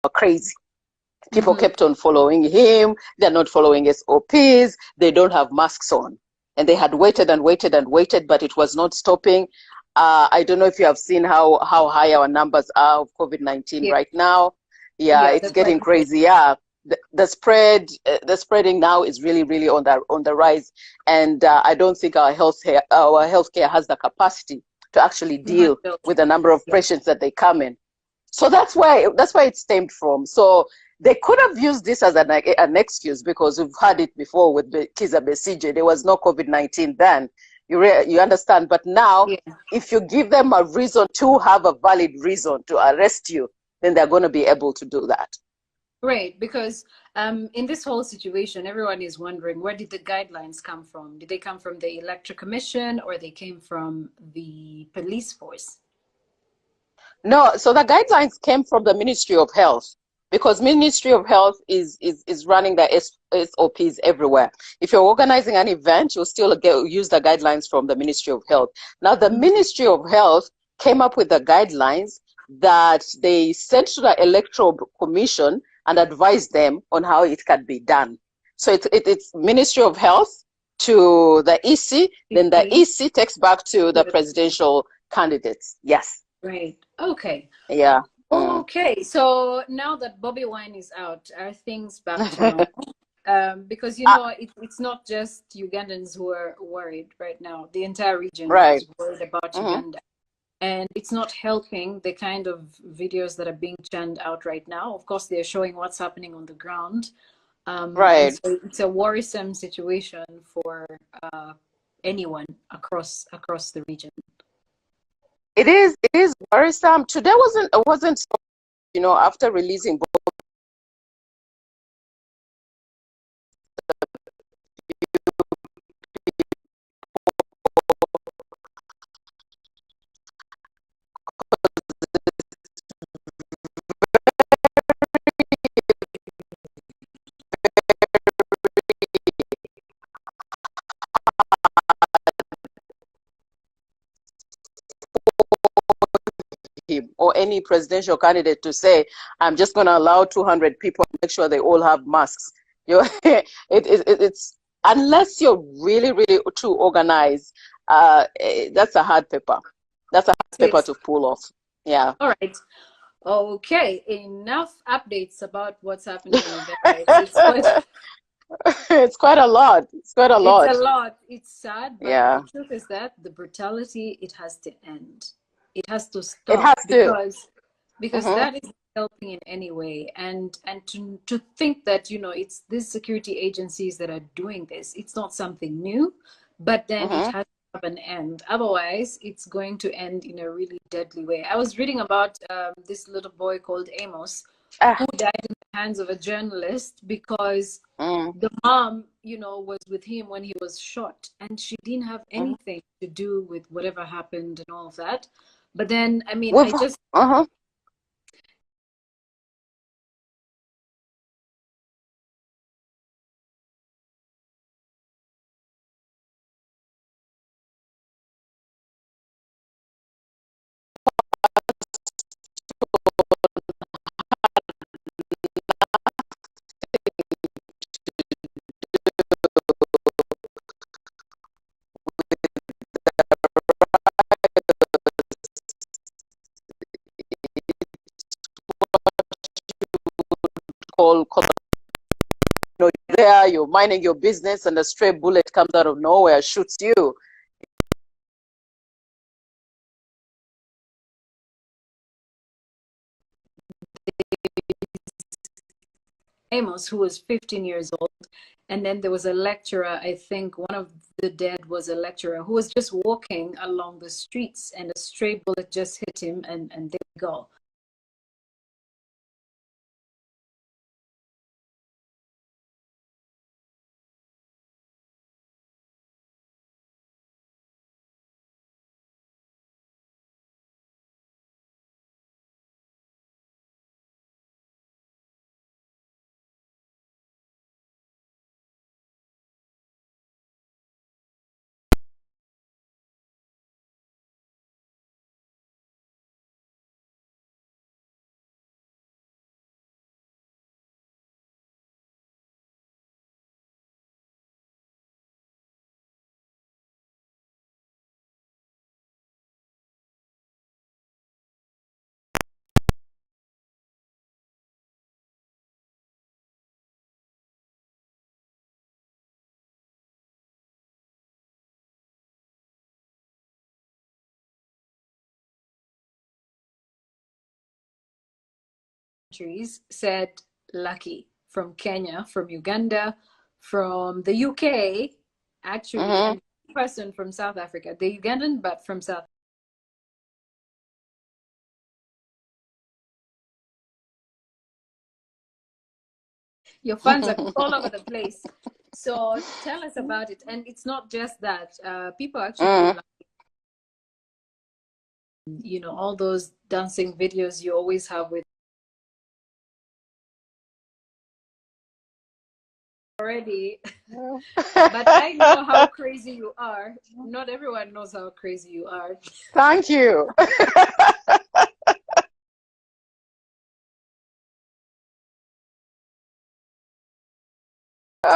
crazy. People kept on following him. They're not following SOPs. They don't have masks on. And they had waited and waited and waited, but it was not stopping. I don't know if you have seen how high our numbers are of COVID-19 Yeah. right now. Yeah, Yeah, it's that's getting quite crazy. crazy. Yeah, the spreading now is really, really on the rise. And I don't think our healthcare has the capacity to actually To deal handle with the number of it. patients that they come in. So that's why it stemmed from. So they could have used this as an excuse, because we've had it before with Kiza Besigye. There was no COVID-19 then. You understand? But now, Yeah. if you give them a reason to have a valid reason to arrest you, then they're going to be able to do that. Right, because in this whole situation, everyone is wondering, where did the guidelines come from? Did they come from the Electoral Commission, or they came from the police force? No, so the guidelines came from the Ministry of Health, because Ministry of Health is running the SOPs everywhere. If you're organizing an event, you'll still use the guidelines from the Ministry of Health. Now, the Ministry of Health came up with the guidelines that they sent to the Electoral Commission and advised them on how it can be done. So it's Ministry of Health to the EC, then the EC takes back to the presidential candidates. Yes. Right. Okay. Yeah. Okay. So now that Bobby Wine is out, are things back to normal? Because it's not just Ugandans who are worried right now. The entire region Right. is worried about Uganda, and it's not helping the kind of videos that are being churned out right now. Of course, they're showing what's happening on the ground, and Right. so it's a worrisome situation for anyone across the region. It is worrisome. Today wasn't after releasing him or any presidential candidate to say, I'm just going to allow 200 people, make sure they all have masks. It's unless you're really, really too organized, that's a hard paper. That's a hard paper to pull off. Yeah. All right. Okay. Enough updates about what's happening in Uganda. It's quite a lot. It's quite a lot. It's a lot. It's sad, but Yeah. the truth is that the brutality, it has to end. It has to It stop, has to. because that is helping in any way. And to think that, it's these security agencies that are doing this, it's not something new, but then it has to have an end. Otherwise, it's going to end in a really deadly way. I was reading about this little boy called Amos, who died in the hands of a journalist because the mom, was with him when he was shot, and she didn't have anything to do with whatever happened and all of that. But then, I mean, I just call there, you're minding your business, and a stray bullet comes out of nowhere, shoots you. Amos, who was 15 years old, and then there was a lecturer, I think one of the dead was a lecturer who was just walking along the streets, and a stray bullet just hit him, and there we go. countries said lucky. From Kenya, from Uganda, from the UK, actually, and a person from South Africa. The Ugandan, but from South. Your fans are all over the place. So tell us about it. And it's not just that. People actually you know, all those dancing videos you always have with already. But I know how crazy you are. Not everyone knows how crazy you are. Thank you. So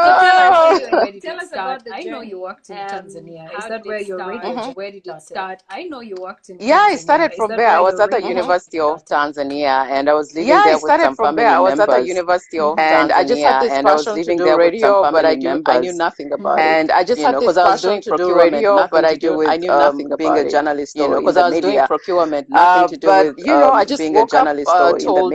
tell us about the journey. I know you worked in Tanzania. Is that where your radio? Where did it start? I know you worked in Tanzania. Yeah, I started from there. I was at the University of Tanzania, and I was living there with some family members. I was at the University of Tanzania, and I just had this passion to do radio, but I knew nothing about it. And I just had this passion to do radio, but I knew nothing about being a journalist, because I was doing procurement, nothing to do with I just being a journalist or told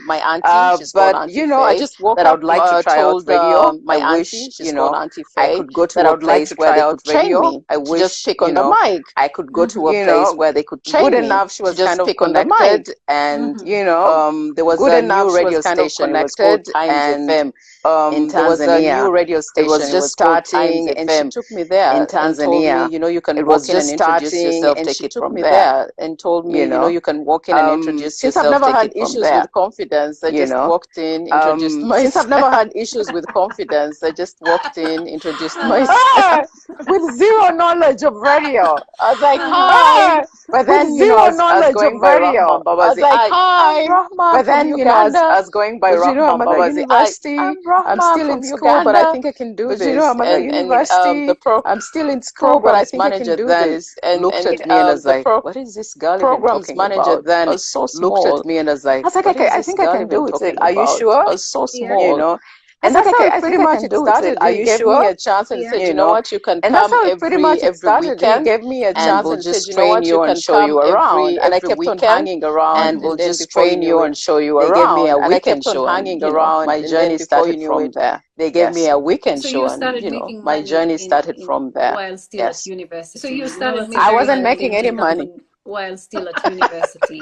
my auntie, she's called Auntie Faye, I just woke up, I would like to try out radio. My auntie, she's called Auntie Faye, I could go to a place where they could train me. I wish, just pick on the mic. I could go to a place where they could train me. Good enough, she was kind of connected, and there was a new radio station. It was called Times FM. In Tanzania, there was a new radio station. It was just starting, and she took me there in Tanzania. Told me, you can walk in and introduce yourself. And she took me there and told me, you can walk in and introduce yourself. Since I've never had issues with confidence, I just walked in, introduced myself. Since I've never had issues with confidence, I just walked in, introduced myself with zero knowledge of radio. I was like, hi. But then, zero knowledge of radio. I was like, hi. But then, I was going by Rahman Babazi University. I'm still in school, but I think I can do this. I'm at the university. I'm still in school, but I think I can do this. And looked at me and was like, what is this girl programs manager then looked at me and was like, I was like, okay, I think I can do it. Are you sure? I was so small, And that's how it pretty much started. Are you sure? He gave me a chance and said, you know what, you can come every weekend. He gave me a chance and said, you know what, you can show you around. And I kept on hanging around. And we'll just train you and show you around. They gave me a weekend show. Hanging around. My journey started from there. They gave me a weekend show. And, my journey started from there. While still at university. So you started. I wasn't making any money. While still at university.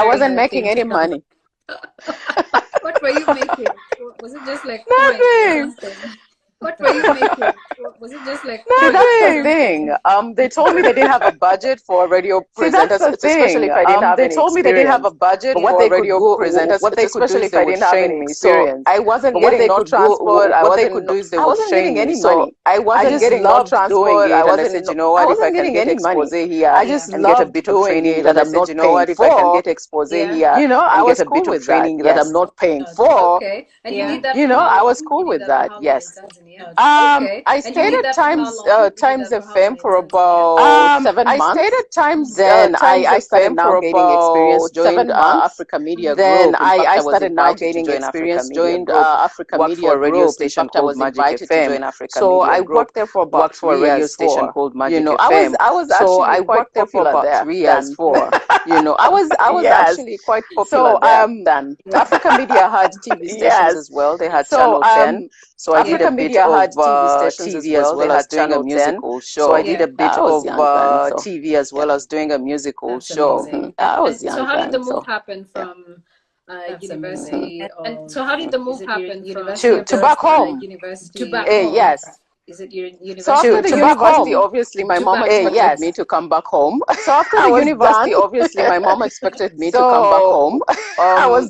I wasn't making any money. What were you making? Was it just like nothing? What were you making? Was it just like nothing? That's the thing. They told me they didn't have a budget for radio presenters, especially if I didn't have. They told me they didn't have a budget for radio presenters, what they could do if I didn't have any experience. So I wasn't getting no transport. What they could do is they would train me. So I wasn't getting no transport. I wasn't. You know what? If I can get expose here, I just get a bit of training that I'm not paying for. If I can get expose here, I was cool with training that I'm not paying for. Okay, and you did that. I was cool with that. Yes. I stayed at Times FM for about 7 months. I stayed at Times. Then I started now gaining experience. Joined Africa Media Group. Then I started now gaining experience. Joined Africa Media Group. Radio station called Magic FM. So I worked there for about 3 years. Radio station called Magic FM. I was actually quite popular for about 3 years. I was actually quite popular then. Africa Media had TV stations as well. They had Channel 10. So I did a bit of TV as well as doing a musical show. So I did a bit of TV as well as doing a musical show. I was young. So how did the move happen from university? And so how did the move happen from to back home? University to back home? Yes. Is it your university? So after the university, obviously, my mom expected me to come back home. So after the university, obviously, my mom expected me to come back home.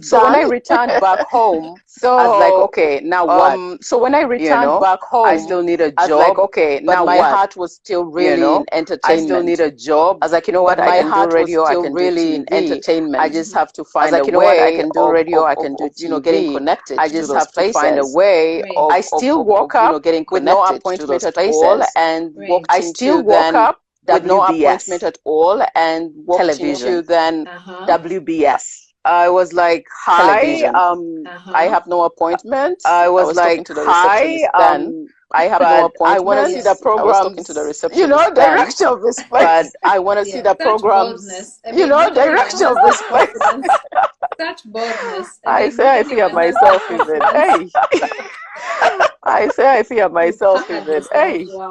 So when I returned back home, I was like, okay, now what? So when I returned back home, I still need a job. I was like, okay, now my heart was still really in entertainment. I still need a job. I was like, you know what? I can do radio. I can really in entertainment. I just have to find a way. I can do radio. I can do getting connected. I just have to find a way. I still woke up getting with no appointment at all, and I still woke up with no appointment at all, and walked into then WBS. I was like, hi, I have no appointment. I was like, hi, I have no appointment. I want to see the program. I was talking to the receptionist. You know, direction of this place. But I want to see the programs. You know, direction of this place. Such boldness. I say I fear myself even. Hey. I say I fear myself even. Hey. Wow.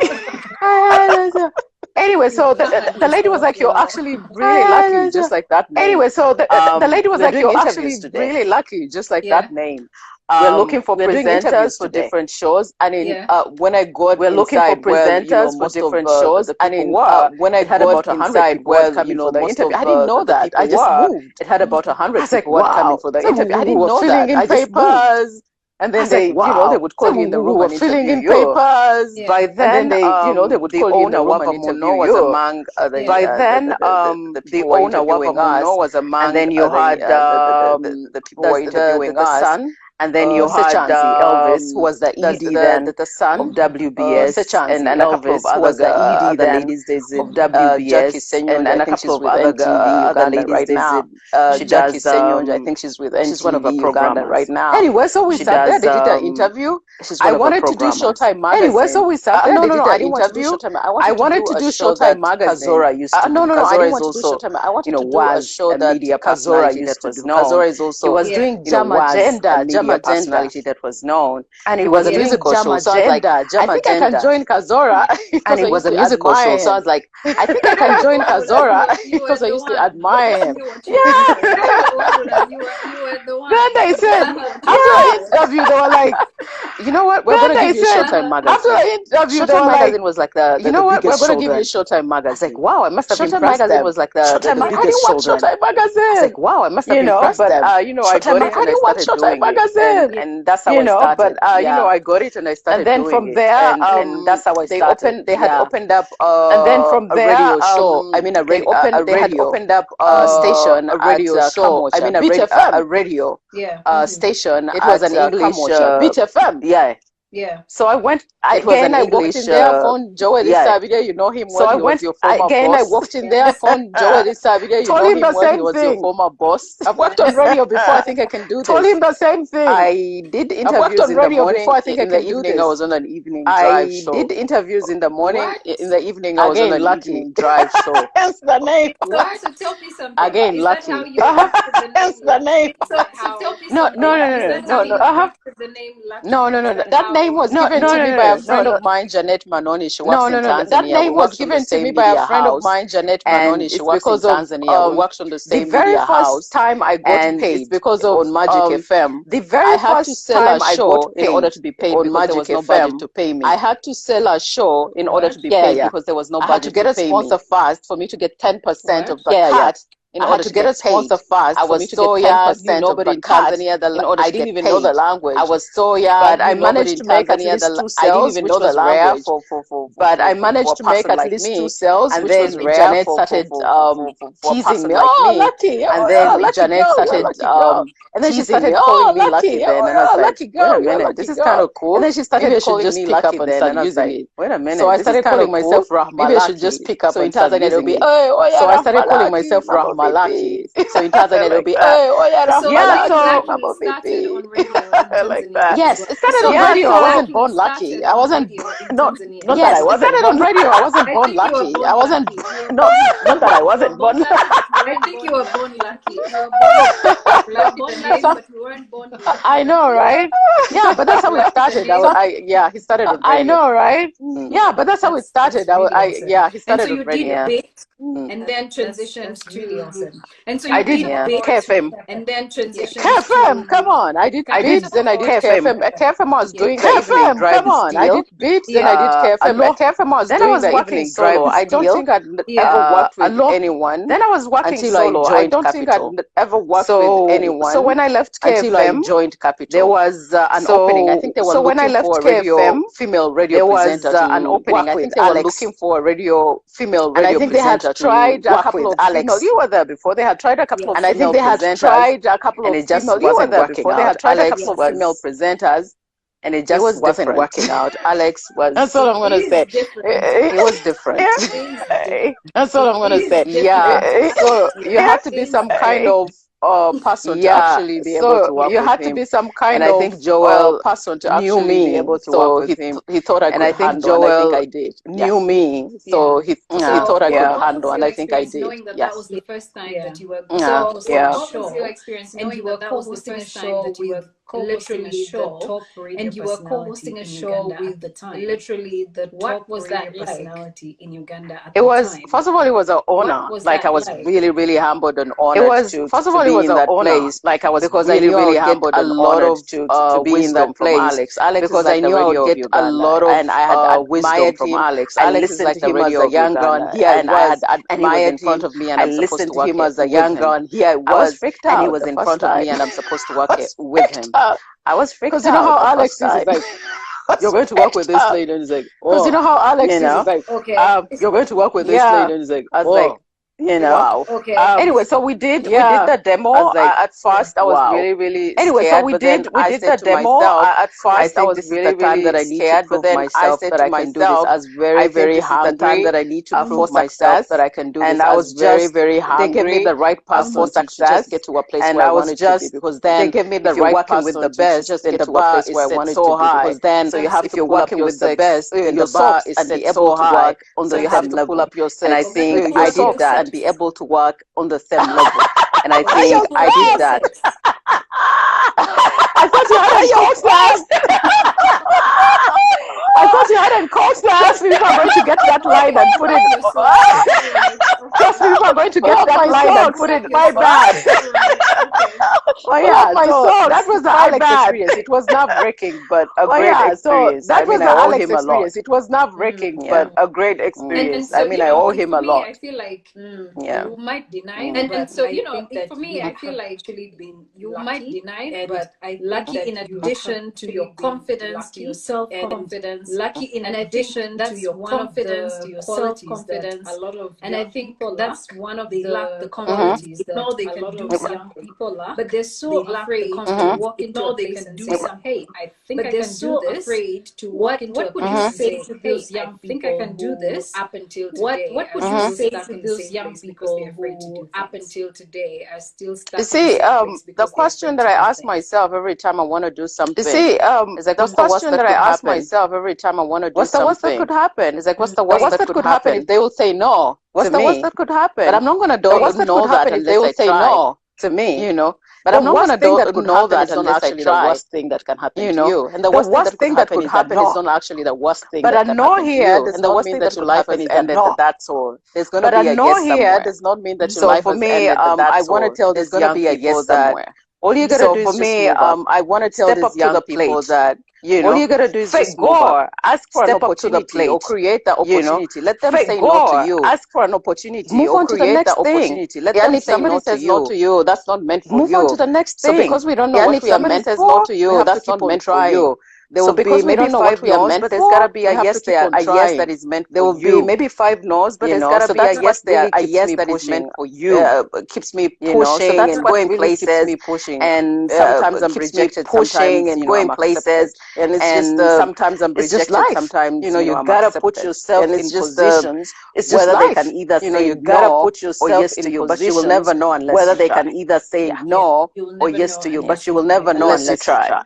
Anyway, so the lady was like, "You're actually really lucky, just like that name." Anyway, so the lady was like, "You're actually really lucky, just like that name." We're looking for presenters for different shows, and in when I got we're looking for presenters for different shows, and in when I had about 100 people coming for the interview, I didn't know that. I just moved. It had about 100 people coming for the interview. I didn't know that. I just moved. And then they, you know, they would call you in the room and filling in papers. By then, they, you know, they would call you in the room and interview you. Was among by then, the owner was among, and then you had the people who were interviewing us. And then you had Elvis, who was the ED then the son of WBS, and a couple of other the ladies of WBS, and a couple of other ladies right now. She does, I think she's with she's one of the programmers right now. Anyway, so we sat there, they did an interview. I wanted to do Showtime magazine. Anyway, so we sat there, they did an interview. I wanted to do Showtime magazine. Kazora used to no, I didn't want to do Showtime. I wanted to do a show that Kazora used to do. Kazora is also, he was doing Jam Agenda, personality that was known, and it was a musical show. So I was like, I think I can join Kazora, and it was a musical show. So I was like, I think I can join Kazora because I used to admire him. Yeah. Then they said after the interview, they were like, you know what? We're going to give you Showtime magazine. After the interview, Showtime magazine was like the you know what? We're going to give you Showtime magazine. I was like, wow, I must have impressed them. Showtime magazine was like the biggest children. Showtime magazine. I was like, wow, I must have impressed them. You know, I got it and I started doing it. And that's how I started. But you know, I got it and I started doing it. And then from there, and that's how I started. They had opened up and then from there, a radio show. I mean, they had opened up a station, a radio show. I mean, a radio station. It was an English Beach FM. Yeah. Yeah. So I went again. I walked in there, found Joel Isabide. You know him well. So I went your former again. Boss. I walked in there, found Joel Isabide. You know him well. He was your former boss. I've worked on radio before. I think I can do this. Told him the same thing. I did interviews in the morning. Before I think I can do this. I was on an evening drive show. I did interviews in the morning. In the evening, I was on an evening drive show. Hence the name. So tell me something. Again, lucky. Hence the name. So tell me something. No. That name was given to me by a friend of mine, Janet Manoni. She works in Tanzania. That name was given to me by a friend of mine, Janet Manoni. She works in Tanzania. We worked on the same media house. The very first time I got paid, it's because of on Magic FM. The very first time I got paid in order to be paid because there was no budget to pay me. I had to sell a show in order to be paid because there was no budget to pay me. I had to get a sponsor first for me to get 10% of the cut. In order to get a sponsor fast, I was so young. Nobody in Tanzania. I didn't even know the language. I was so young, but I managed to make at least 2 sales. I didn't even know the language. But I managed to make at least 2 sales, and then Janet started teasing me. Oh, lucky! And then Janet started. And then she started calling me lucky. Then and I was like, wait a minute, this is kind of cool. And then she started calling me lucky. Then and I was like, wait a minute. So I started calling myself Rahma. Maybe I should just pick up. So in Tanzania it'll be. So I started calling myself Rahma. Malaki. So in Tanzania it'll be like that. Yes, it started on radio. I wasn't born lucky. I wasn't not that I wasn't started on radio. I wasn't born lucky. I wasn't not that I wasn't born lucky. I think you were born lucky. You were born lucky, but you weren't born lucky. I know, right? Yeah, but that's how it started. He started on radio. I know, right? Yeah, but that's how it started. He started on radio. And then transitioned to awesome. And so I did KFM. And then transitioned KFM, come on. I did beats, then I did KFM. KFM I was doing the evening drive. Come on, I did beats, then I did KFM. KFM I was doing the evening drive. I don't think I'd ever worked with anyone. Then I was working solo. I don't think I'd ever worked with anyone. So when I left KFM, until I joined Capital, there was an opening. I think they were looking for a radio female radio presenter. There was an opening. I think they were looking for a radio female radio presenter. Tried a couple of Alex. You were there before. They had tried a couple of and I think they had tried a couple of female. You were there before. They had tried a couple of female presenters, and it just wasn't working out. Alex was. That's all I'm gonna say. It was different. That's all I'm gonna say. Yeah. So you have to be some kind of person to actually be able to work with him. So you had to be some kind of, I think Joel person to actually be able to work with him. He thought I could handle, and I think I did. Knew me, so he thought I could handle, and I think I did. Knowing that that was the first time that you were what was your experience knowing you were co-hosting a show with literally the top radio personality in Uganda at the time? Literally the top radio personality in Uganda at the time. First of all, it was an honor. Like I was really, really humbled and honored to be in that place. Like I was because I knew I would get a lot of to be in that place. Alex, because I knew I would get a lot of, and I had wisdom from Alex. Alex is like the radio of Uganda, and I had admired in front of me, and I listened to him as a young girl, and here I was freaked out, and he was in front of me, and I'm supposed to work with him. I was freaked out. Because you know how Alex is like, you're going to work with this lady, and he's like, because you know how Alex is like, okay, you're going to work with this lady, and he's like, I was like, wow. Okay. Anyway, so we did the demo. Like, at first, I was really, really scared. Anyway, so we did the demo. At first, I was really, really that I need to prove myself that I can do this. I was very, very hungry. The time that I need to prove myself that I can do this. And I was very, very hungry. They gave me the right person for success to get to a place where I wanted to be. Because then, they gave me the right person with the best. Just get to a place where I wanted to be. Because then, so you have if you're working with the best, your bar is set so high. So you have to pull up your set. And I think I did that. Be able to work on the same level, and I think I did that. I thought you hadn't coached us. I thought you hadn't coached us. We were going to get that line and put it. Just we were going to get that line and put it. My bad. Oh yeah, so that was the Alex experience. It was nerve-wreaking, but a great experience. That was the Alex experience. It was nerve-wreaking, but a great experience. I mean, I owe him a lot. I feel like you might deny, and so you know, for me, I feel like actually you might deny, but I lucky in addition to your confidence, to your self-confidence, lucky in addition to your confidence, to your self-confidence, a lot of and I think that's one of the qualities that a lot of young people lack, but they're so afraid to walk into a place and say, "Hey, I think I can do this." But they're so afraid to walk into a place and say to those young people, "I think I can do this." Up until today, what would you say to those young people who, up until today, are still stuck? You see, the question that I ask myself every time I want to do something. You see, is like, the question that I ask myself every time I want to do something. What's that could happen? It's like, what's the worst that could happen? If they will say no. What's the worst that could happen? But I'm not going to know that if they will say no to me, you know. But I'm not going to know that unless I try. The worst thing that can happen to you. And the worst thing that could happen is not actually the worst thing that can happen to you. And the worst thing that your life has ended, that's all. There's going to be a yes somewhere. Does not mean that your life has ended, I want to tell there's going to be a yes somewhere. All you gotta do is for me, I want to tell these young people that, you know, all you gotta do is just go, ask for an opportunity or create the opportunity. Let them say no to you. Ask for an opportunity. Move on to the next thing. Let them say no to you. Somebody says no to you, that's not meant for you. Move on to the next thing. So because we don't know what we are meant for, to you, that's not meant for you. There will be maybe 5 no's, but there's gotta be a yes there, a yes that is meant for you. There will be maybe 5 no's, but there's gotta be a yes there, a yes that is meant for you. Keeps me pushing and going places, and sometimes I'm rejected, pushing and going places, and it's just sometimes I'm rejected. Sometimes you gotta put yourself in positions whether they can either say you gotta put yourself in you, but you will never know unless whether they can either say no or yes to you, but you will never know unless you try.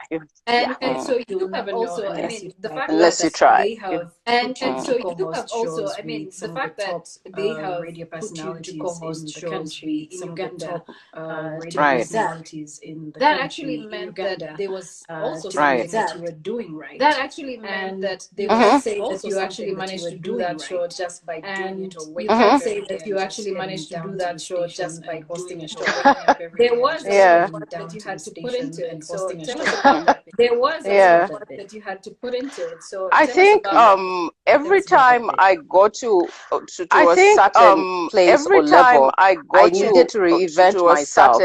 And so you have also, I mean, the fact unless that you try. they have, and so you have also, I mean, the fact that they have radio personalities in the country, in Uganda, radio personalities in the that actually meant that there was also something that you were doing right. That actually meant that they would say that you actually managed to do that show just by doing it, or you can say that you actually managed to do that show just by hosting a show. There was work that you had to put into it. So tell us about that. There was work that you had to put into it. So I think every time I go to a certain place or level, I needed to reinvent myself.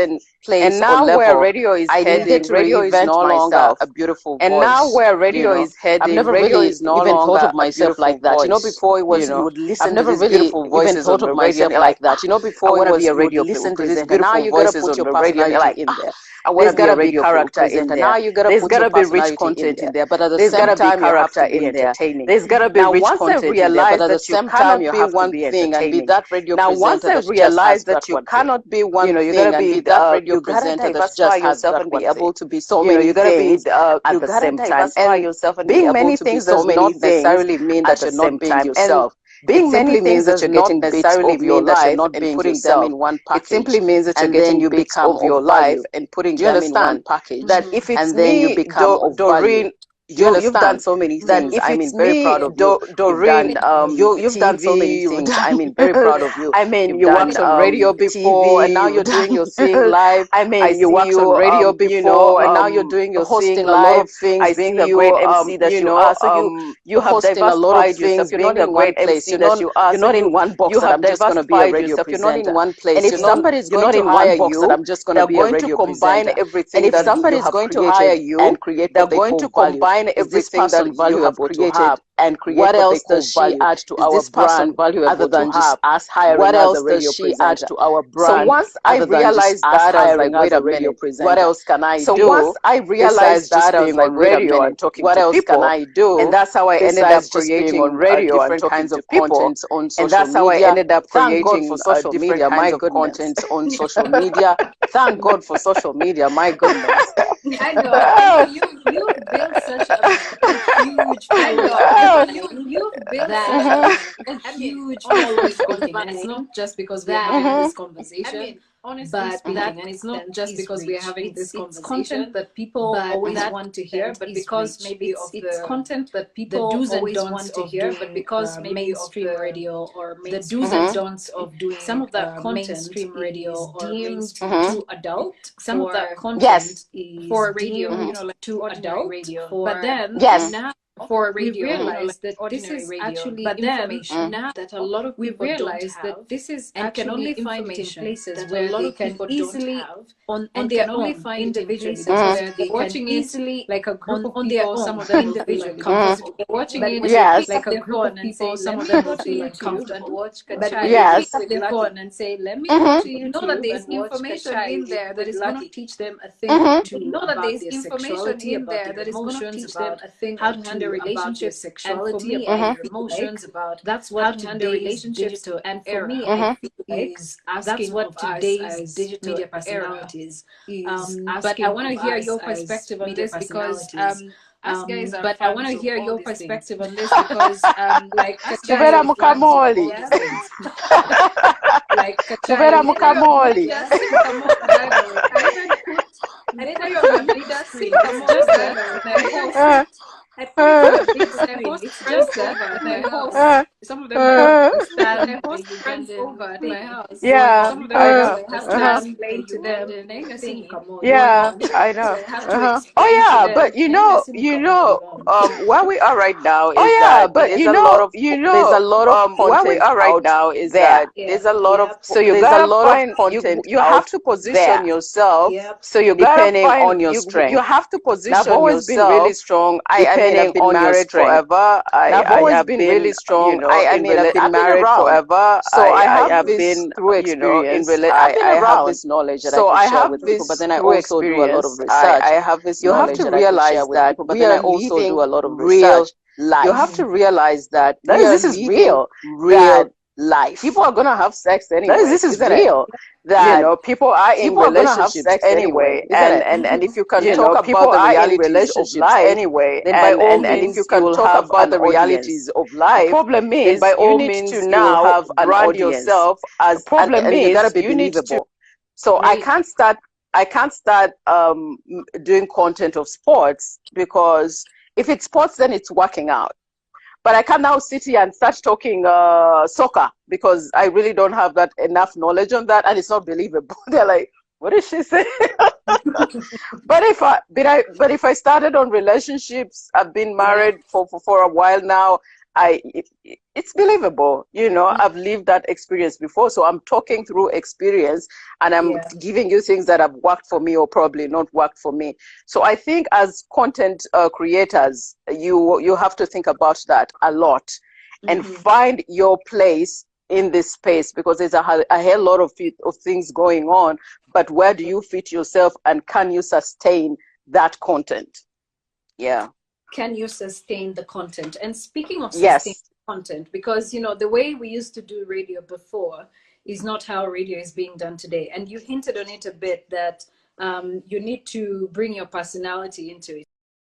And now where radio is heading, radio is no longer a beautiful voice. And now where radio is heading, I've never really even thought of myself like that. You know, before it was, you would listen to these beautiful voices even thought of myself like that. You know, before it was, you would listen to these beautiful voices on the radio, like in there. There's gotta be character in there. Now you gotta put your personality rich content in there, but at the same time, character in there. There's gotta be rich content in there, but at the same time, you have to be one thing and be that radio presenter. Now, once I realize that you cannot be one thing and be that radio radio presenter that just has that one thing. To be so many things at the same time. And being many things does not necessarily mean that you're not being yourself. Being many things that you're getting bits of your life and putting them in one package. It simply means that you're getting bits of your life and putting them in one package. That if it's me, Doreen, you've done so many things. I mean, very proud of you. Doreen, you've done so many things. I mean, very proud of you. I mean, you worked on radio before, and now you're doing your thing live. I mean, you worked on radio before, and now you're doing your hosting a lot of things, being the great MC that you are. So you have hosting a lot of things. You're not in one place. You're not in one box that I'm just going to be a radio presenter. You're not in one place. And if somebody's going to hire you, that I'm just going to be a radio presenter. And if somebody's going to hire you and create, they're going to combine everything that you have created and create what else does she add to our brand other than just us hiring what else does she add to our brand? So once I realized that, I was like, wait a minute, what else can I do? So once I realized that, I was like, radio and talking to people, what else can I do? And that's how I ended up creating on radio different kinds of content on social media. And that's how I ended up creating social media, my content on social media. Thank God for social media, my goodness. I know. You've built such a huge following. You've built such a huge following. And it's not just because we're having this conversation. Honestly speaking, and it's not just because we're having this conversation. It's content that people always want to hear, but because maybe it's content that people always want to hear, but because maybe mainstream radio or the do's and don'ts of doing some of that content mainstream radio or deemed too adult. Some of that content is for radio, like too adult radio. But then now for radio, we realize that this is actually information that a lot of people realize that this is and can only find it in places where they can easily on their own individually. Where they watching easily like a group of people, some of them individually watching it like a group of people, some of them will feel like comfortable. Watch but pick up their phone and say, let me go to YouTube. Know that there's information in there that is going to teach them a thing or two. Know that there's information in there that is going to teach them a thing how to handle relationships, sexuality, about emotions, about that's what how to handle relationships to and for me I feel like that's what today's digital media personalities is but I want to hear your perspective on this because but I want to hear your perspective on this because like Tubera mukamoli like Tubera mukamoli I didn't know you were going to lead us in. It's just that some of them their host friends over at my house. Yeah, some of them have to explain to them. Yeah, I know. Oh yeah, but where we are right now is that there's a lot of where we are right now is that there's a lot of so you got a lot of content. You have to position yourself. So you depending on your strength. You have to position yourself. I've always been really strong. I've been married forever. I've always been really strong. I've been married forever. So I have been through experience. I've been around this knowledge that I can share with people. But then I also do a lot of research. I have this. You have to realize that we are also do a lot of research. Life. You have to realize that this is real life. People are gonna have sex anyway. This is real. That people are in relationships anyway, and if you can talk about the realities of life anyway, then by all means, if you can talk about the realities of life, the problem is by all means to now have brand yourself as problem is you gotta be believable. So I can't start doing content of sports because if it's sports, then it's working out. But I can't now sit here and start talking soccer because I really don't have that enough knowledge on that, and it's not believable. They're like, "What did she say?" But if I started on relationships, I've been married for a while now. It's believable, I've lived that experience before, so I'm talking through experience and I'm giving you things that have worked for me or probably not worked for me. So I think as content creators, you have to think about that a lot and find your place in this space because there's a hell lot of things going on, but where do you fit yourself and can you sustain that content? Yeah. Can you sustain the content? And speaking of sustaining content, because the way we used to do radio before is not how radio is being done today. And you hinted on it a bit that you need to bring your personality into it,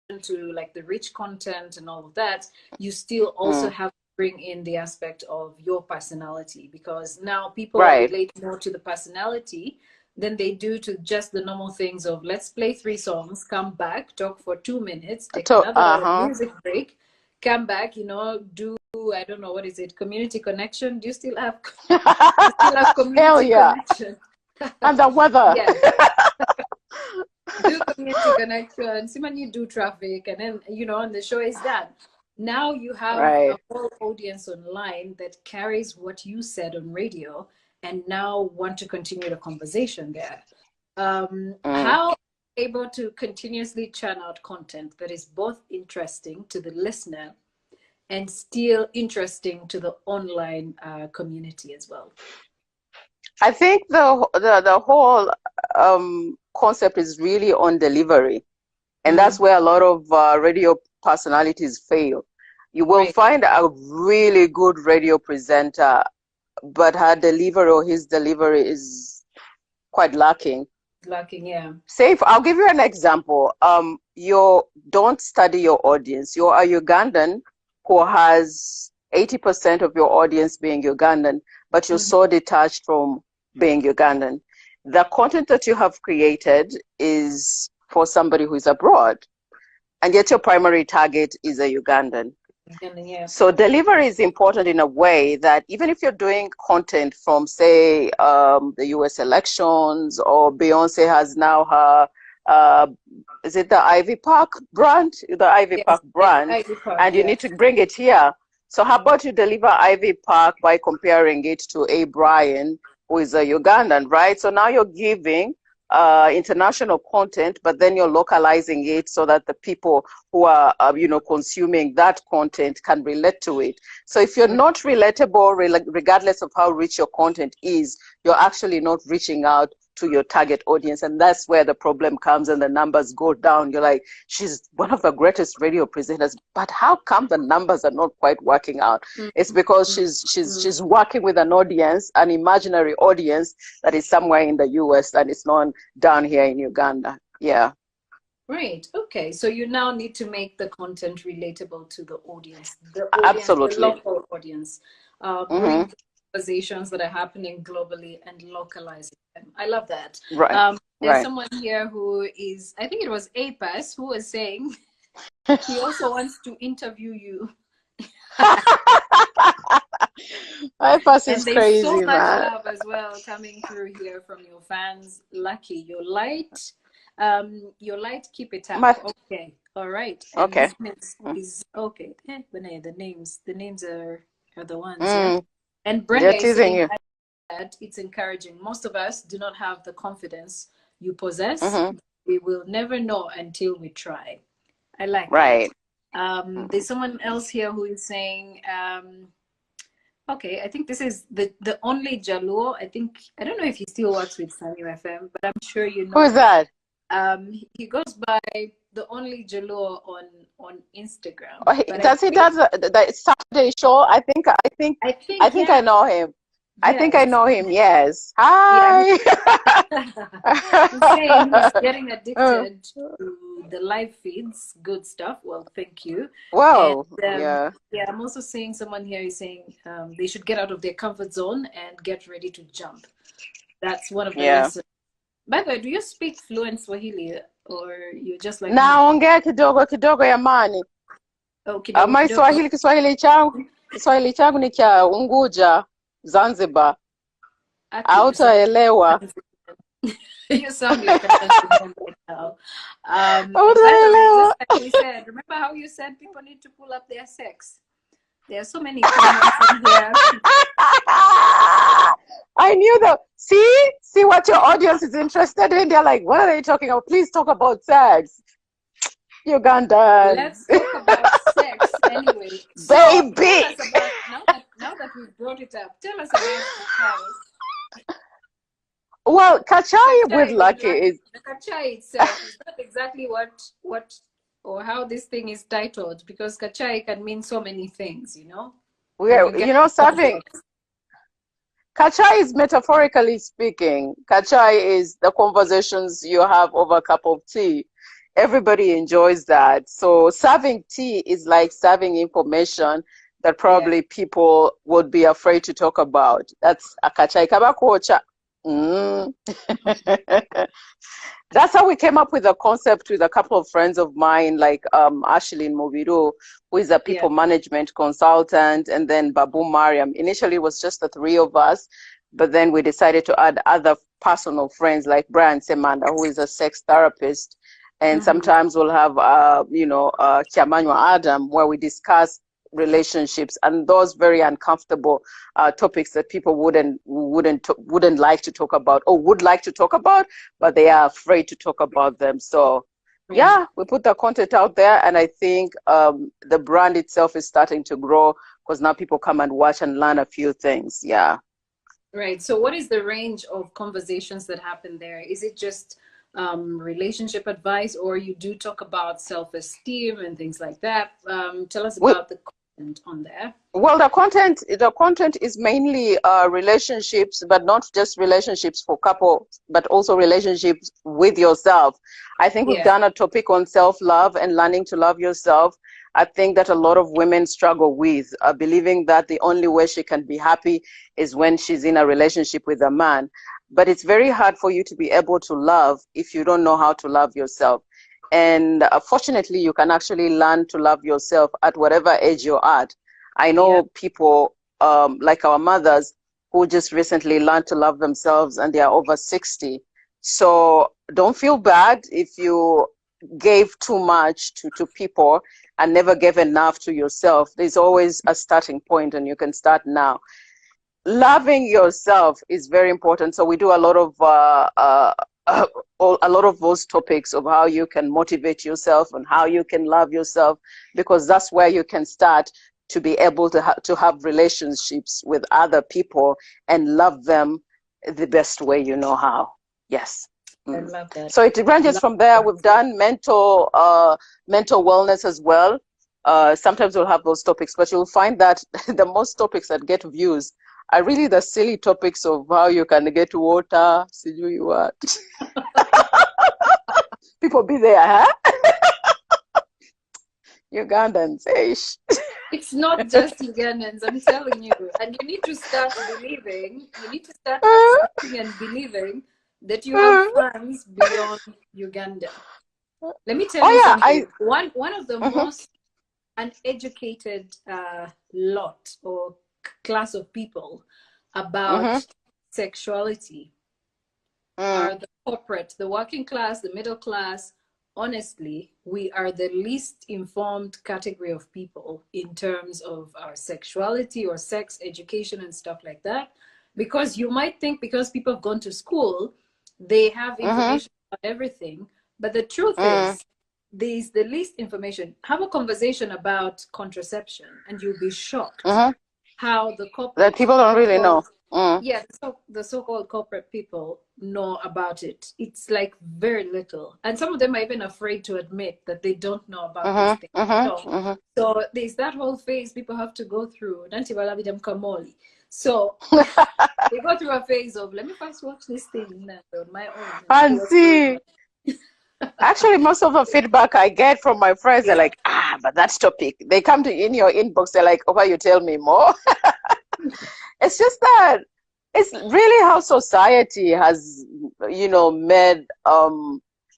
into like the rich content and all of that. You still also have to bring in the aspect of your personality, because now people are relating more to the personality than they do to just the normal things of let's play 3 songs, come back, talk for 2 minutes, take another music break, come back, you know, do, I don't know, what is it, community connection? Do you still have, community connection? And the weather. Yeah. Do community connection, see when you do traffic, and then, you know, and the show is done. Now you have a whole audience online that carries what you said on radio and now want to continue the conversation there. How are you able to continuously churn out content that is both interesting to the listener and still interesting to the online community as well? I think the whole concept is really on delivery, and that's where a lot of radio personalities fail. You will find a really good radio presenter, but her delivery or his delivery is quite lacking. Yeah. Say, I'll give you an example. You don't study your audience. You're a Ugandan who has 80% of your audience being Ugandan, but you're so detached from being Ugandan. The content that you have created is for somebody who is abroad, and yet your primary target is a Ugandan. So delivery is important in a way that even if you're doing content from, say, the US elections, or Beyonce has now her, is it the Ivy Park brand? The Ivy Park brand, Ivy Park, and you need to bring it here. So how about you deliver Ivy Park by comparing it to A. Brian, who is a Ugandan, right? So now you're giving international content, but then you're localizing it so that the people who are you know, consuming that content can relate to it. So if you're not relatable, regardless of how rich your content is, you're actually not reaching out to your target audience, and that's where the problem comes and the numbers go down. You're like, she's one of the greatest radio presenters, but how come the numbers are not quite working out? It's because she's working with an audience, an imaginary audience that is somewhere in the US and it's not down here in Uganda. Yeah. Right. Okay. So you now need to make the content relatable to the audience, Absolutely, the local audience. Bring conversations that are happening globally and localizing them. I love that. There's someone here who is, I think it was APAS, who was saying he also wants to interview you. APAS is and crazy, so much man. love as well coming through here from your fans. Lucky, your light, keep it up. Okay, all right. And okay, is okay. The names are the ones. Yeah. And Brenda is teasing saying you. that it's encouraging. Most of us do not have the confidence you possess. We will never know until we try. I like that. There's someone else here who is saying, okay, I think this is the only Jaluo. I don't know if he still works with Sunny FM, but I'm sure you know. Who is that? He goes by the only Jaluo on Instagram. Does he does the Saturday show? I think I know him. I think I know him. Yes. Hi. He's saying he's getting addicted to the live feeds. Good stuff. Well, thank you. Wow. And, I'm also seeing someone here is saying they should get out of their comfort zone and get ready to jump. That's one of the lessons. By the way, do you speak fluent Swahili, or you're just like naongea kidogo kidogo jamani? My Kiswahili changu ni cha Unguja, Zanzibar. Hautaelewa. You sound like a Tanzanian right now. Like we said, remember how you said people need to pull up their sex? There are so many comments in here. I knew that. See what your audience is interested in. They're like, what are they talking about? Please talk about sex. Uganda. Let's talk about sex anyway. Baby. Now that we've brought it up, tell us about Kachai. Well, Kachai with Lucky is the Kachai itself is not exactly what or how this thing is titled, because Kachai can mean so many things, you know. Serving Kachai is metaphorically speaking. Kachai is the conversations you have over a cup of tea. Everybody enjoys that. So serving tea is like serving information that probably people would be afraid to talk about. That's a kachai kabakocha. Mm. That's how we came up with the concept with a couple of friends of mine, like Ashley Moviru, who is a people management consultant, and then Babu Mariam. Initially, it was just the three of us, but then we decided to add other personal friends like Brian Semanda, who is a sex therapist. And sometimes we'll have, Kiamanywa Adam, where we discuss relationships and those very uncomfortable topics that people wouldn't like to talk about, or would like to talk about, but they are afraid to talk about them. So yeah, we put the content out there, and I think the brand itself is starting to grow because now people come and watch and learn a few things. Yeah. Right. So what is the range of conversations that happen there? Is it just relationship advice, or you do talk about self-esteem and things like that? Tell us about the content on there. Well, the content is mainly relationships, but not just relationships for couples, but also relationships with yourself. I think we've done a topic on self-love and learning to love yourself. I think that a lot of women struggle with believing that the only way she can be happy is when she's in a relationship with a man. But it's very hard for you to be able to love if you don't know how to love yourself. And fortunately, you can actually learn to love yourself at whatever age you're at. I know people like our mothers who just recently learned to love themselves, and they are over 60. So don't feel bad if you gave too much to people and never gave enough to yourself. There's always a starting point, and you can start now. Loving yourself is very important. So we do a lot of those topics of how you can motivate yourself and how you can love yourself, because that's where you can start to be able to have relationships with other people and love them the best way you know how. Yes. I love that. So it ranges from there. We've done mental wellness as well. Sometimes we'll have those topics, but you'll find that the most topics that get views are really the silly topics of how you can get water, see you what. People be there, huh? Ugandans, It's not just Ugandans, I'm telling you. And you need to start believing, accepting and believing that you have fans beyond Uganda. Let me tell you something. One of the most uneducated lot or class of people about sexuality are the corporate, the working class, the middle class. Honestly, we are the least informed category of people in terms of our sexuality or sex education and stuff like that. Because you might think because people have gone to school, they have information about everything. But the truth is, there's the least information. Have a conversation about contraception and you'll be shocked how the corporate that people don't really know. Yeah, so the so-called corporate people know about it. It's like very little. And some of them are even afraid to admit that they don't know about these things. So there's that whole phase people have to go through. So they go through a phase of, let me first watch this thing on my own. And see, actually, most of the feedback I get from my friends are like, but that's topic. They come to in your inbox, they're like, you tell me more. It's just that it's really how society has, made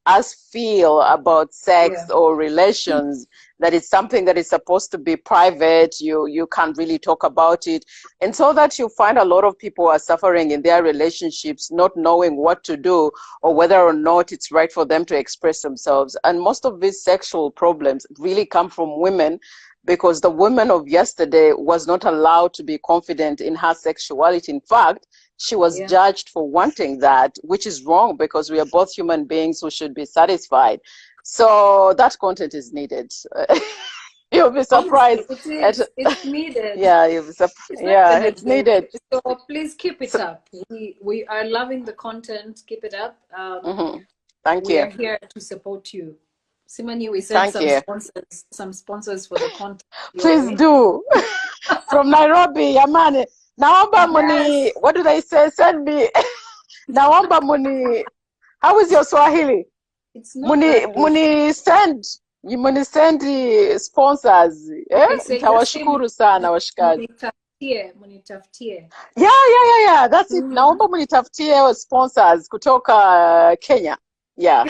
us feel about sex or relations, that it's something that is supposed to be private. You can't really talk about it. And so that you find a lot of people are suffering in their relationships, not knowing what to do or whether or not it's right for them to express themselves. And most of these sexual problems really come from women, because the woman of yesterday was not allowed to be confident in her sexuality. In fact, she was judged for wanting that, which is wrong, because we are both human beings who should be satisfied. So that content is needed. You'll be surprised. It's needed. Yeah, you'll be surprised. It's needed. So please keep it up. We are loving the content. Keep it up. Thank you. We are here to support you. Simani, we sent some sponsors for the content. Please do. From Nairobi, Yamani. Naomba Yes. muni, what do they say? Send me. Naomba muni. How is your Swahili? It's not that good. Muni send sponsors. Eh? Okay, so just say Nitawashukuru sana washikaji. munitafutie, munitafutie. Yeah. That's it. Mm. Naomba munitafutie sponsors kutoka Kenya. Yeah.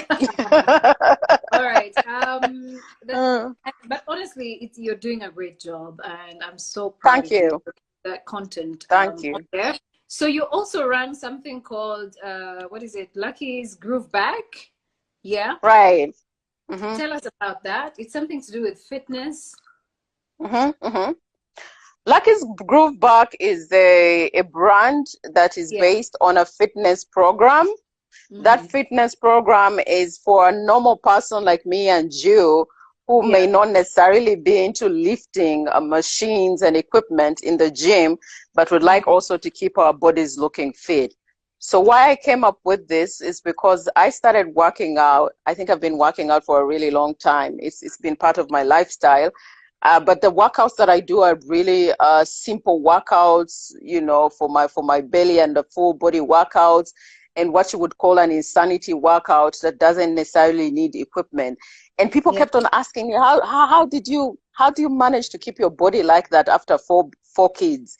All right. Mm. But honestly, you're doing a great job, and I'm so proud Thank of you you. for that content Thank on you. there. So you also run something called what is it? Lucky's Groove Back. Yeah. Right. Mm-hmm. Tell us about that. It's something to do with fitness. Mm-hmm. Mm-hmm. Lucky's Groove Back is a brand that is Yeah. based on a fitness program. That fitness program is for a normal person like me and you who may not necessarily be into lifting machines and equipment in the gym, but would like also to keep our bodies looking fit. So why I came up with this is because I started working out. I think I've been working out for a really long time. It's been part of my lifestyle. But the workouts that I do are really simple workouts, you know, for my belly and the full body workouts, and what you would call an insanity workout that doesn't necessarily need equipment. And people kept on asking me, how do you manage to keep your body like that after four kids?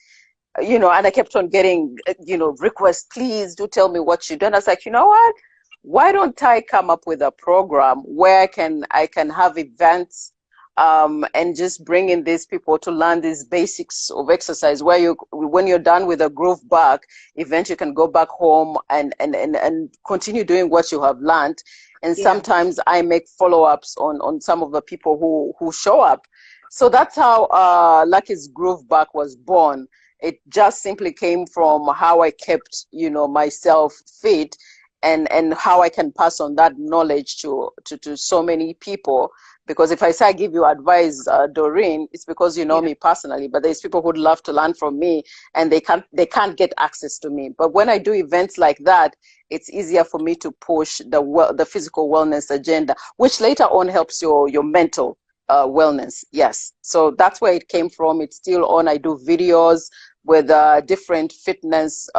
You know, and I kept on getting, you know, requests, please do tell me what you do. And I was like, you know what? Why don't I come up with a program where I can have events and just bring in these people to learn these basics of exercise, where when you're done with a groove back event, you can go back home and continue doing what you have learned. And sometimes I make follow-ups on some of the people who show up. So that's how Lucky's Groove Back was born. It just simply came from how I kept, you know, myself fit, and how I can pass on that knowledge to so many people. Because if I say I give you advice, Doreen, it's because you know me personally, but there's people who'd love to learn from me, and they can't get access to me. But when I do events like that, it's easier for me to push the physical wellness agenda, which later on helps your mental wellness. Yes. So that's where it came from. It's still on. I do videos with different fitness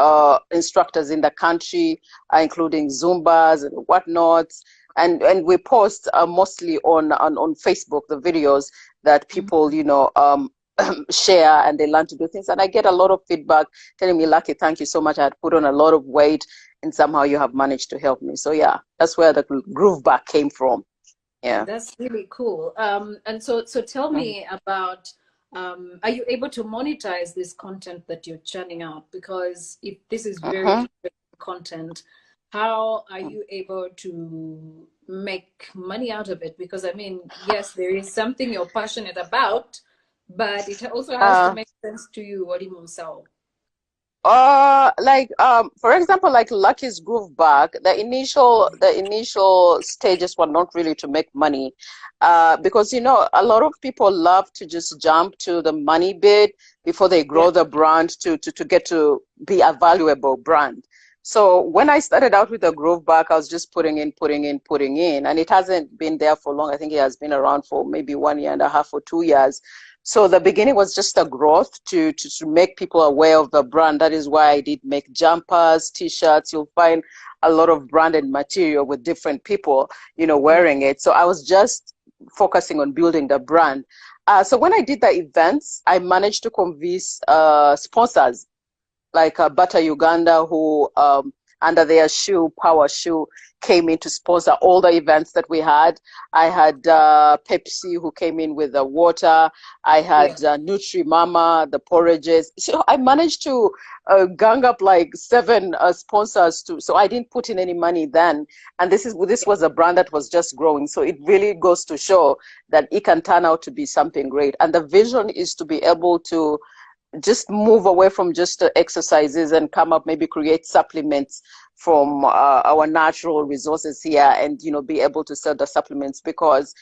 instructors in the country, including Zumbas and whatnot. And we post mostly on Facebook, the videos that people, you know, share, and they learn to do things. And I get a lot of feedback telling me, Lucky, thank you so much. I had put on a lot of weight and somehow you have managed to help me. So yeah, that's where the groove back came from. Yeah. That's really cool. And so tell me about, are you able to monetize this content that you're churning out? Because if this is very interesting content, how are you able to make money out of it? Because I mean, yes, there is something you're passionate about, but it also has to make sense to you. What do you say? For example, like Lucky's Groove Back, the initial stages were not really to make money, because you know a lot of people love to just jump to the money bit before they grow the brand to get to be a valuable brand. So when I started out with the Groove Back, I was just putting in, and it hasn't been there for long. I think it has been around for maybe 1.5 or 2 years. So the beginning was just a growth to make people aware of the brand. That is why I did make jumpers, t-shirts. You'll find a lot of branded material with different people, you know, wearing it. So I was just focusing on building the brand. So when I did the events, I managed to convince sponsors like Butter Uganda, who under their Power Shoe, came in to sponsor all the events that we had. I had Pepsi, who came in with the water. I had Nutri Mama, the porridges. So I managed to gang up like 7 sponsors too. So I didn't put in any money then. And this was a brand that was just growing. So it really goes to show that it can turn out to be something great. And the vision is to be able to just move away from just exercises and come up, maybe create supplements from our natural resources here, and you know, be able to sell the supplements, because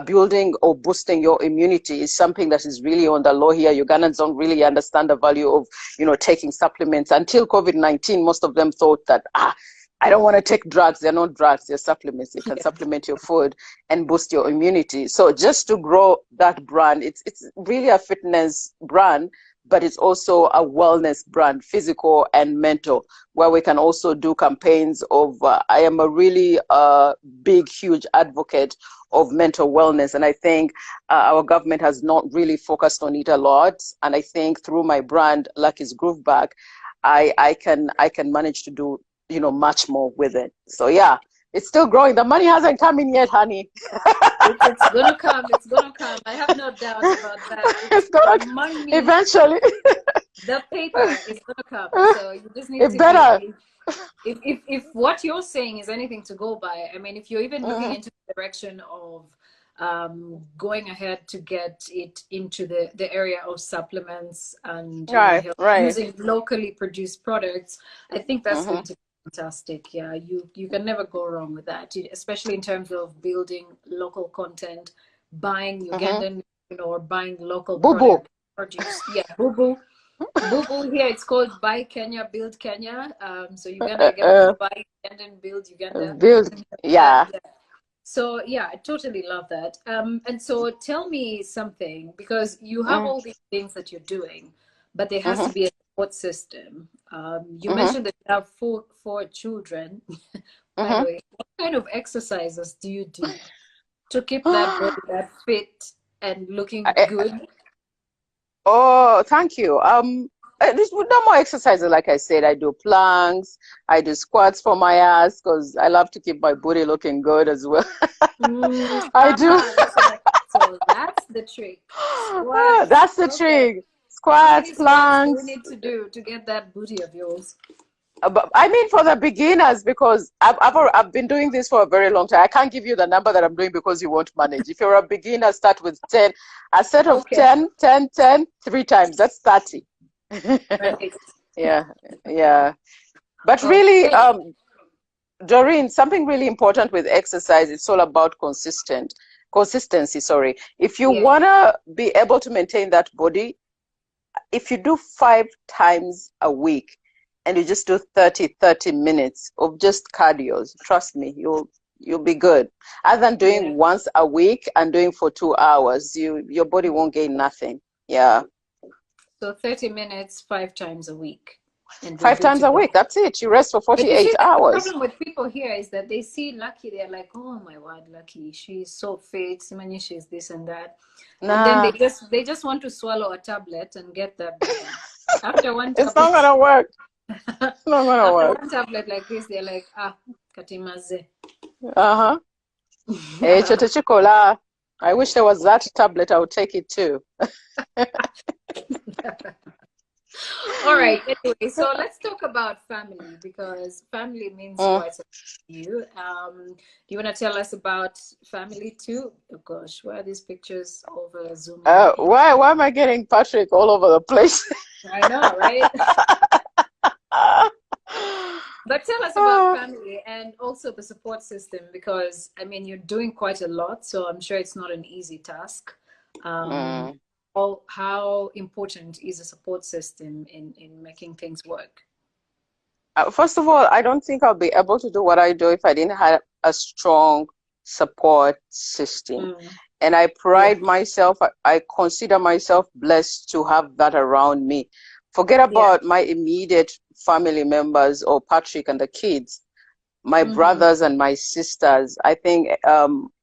building or boosting your immunity is something that is really on the low here. Ugandans don't really understand the value of, you know, taking supplements. Until COVID-19, most of them thought that I don't want to take drugs. They're not drugs, they're supplements. You can supplement your food and boost your immunity. So just to grow that brand, it's really a fitness brand, but it's also a wellness brand, physical and mental, where we can also do campaigns of, I am a really big, huge advocate of mental wellness. And I think our government has not really focused on it a lot. And I think through my brand, Lucky's Groove Bag, I can manage to do, you know, much more with it. So yeah, it's still growing. The money hasn't come in yet, honey. It's gonna come. It's gonna come. I have no doubt about that. It's gonna money, eventually. the paper is gonna come. So you just need It to better. if what you're saying is anything to go by. I mean, if you're even looking into the direction of going ahead to get it into the area of supplements and using locally produced products, I think that's going to be fantastic. Yeah, you can never go wrong with that, especially in terms of building local content, buying Ugandan, you know, or buying local produce. Yeah, boo here, it's called Buy Kenya, Build Kenya. So Uganda again, buy Ugandan, build Uganda. Yeah. So yeah, I totally love that. And so tell me something, because you have all these things that you're doing, but there has to be a support system. You mentioned that you have four children. By the way, what kind of exercises do you do to keep that body that fit and looking good? Oh, thank you. There's no more exercises. Like I said, I do planks, I do squats for my ass because I love to keep my booty looking good as well. I do. So that's the trick. Squats. That's the trick. Squats, planks. What do we need to do to get that booty of yours? But I mean, for the beginners, because I've been doing this for a very long time. I can't give you the number that I'm doing because you won't manage. If you're a beginner, start with 10. A set of 10, 10, 10, 3 times. That's 30. Right. Yeah. But really, Doreen, something really important with exercise, it's all about consistency, sorry. If you wanna be able to maintain that body, if you do 5 times a week and you just do 30 minutes of just cardio, trust me, you'll be good. Other than doing once a week and doing for 2 hours, your body won't gain nothing. Yeah. So 30 minutes, 5 times a week. And 5 times a week, that's it. You rest for 48 hours. The problem with people here is that they see Lucky, they're like, oh my word, Lucky, she's so fit, Simani, she's this and that. And then they just want to swallow a tablet and get that done. After one tablet, it's not gonna work. It's not gonna work. One tablet like this, they're like, katimaze. Hey, chikola. I wish there was that tablet. I would take it too. All right. Anyway, so let's talk about family, because family means quite a lot to you. Do you want to tell us about family too? Oh gosh, where are these pictures over Zoom? Why am I getting Patrick all over the place? I know, right? But tell us about family and also the support system, because I mean, you're doing quite a lot, so I'm sure it's not an easy task. How important is a support system in making things work? First of all, I don't think I'll be able to do what I do if I didn't have a strong support system. And I pride myself, I consider myself blessed to have that around me. Forget about my immediate family members or Patrick and the kids. My brothers and my sisters. I think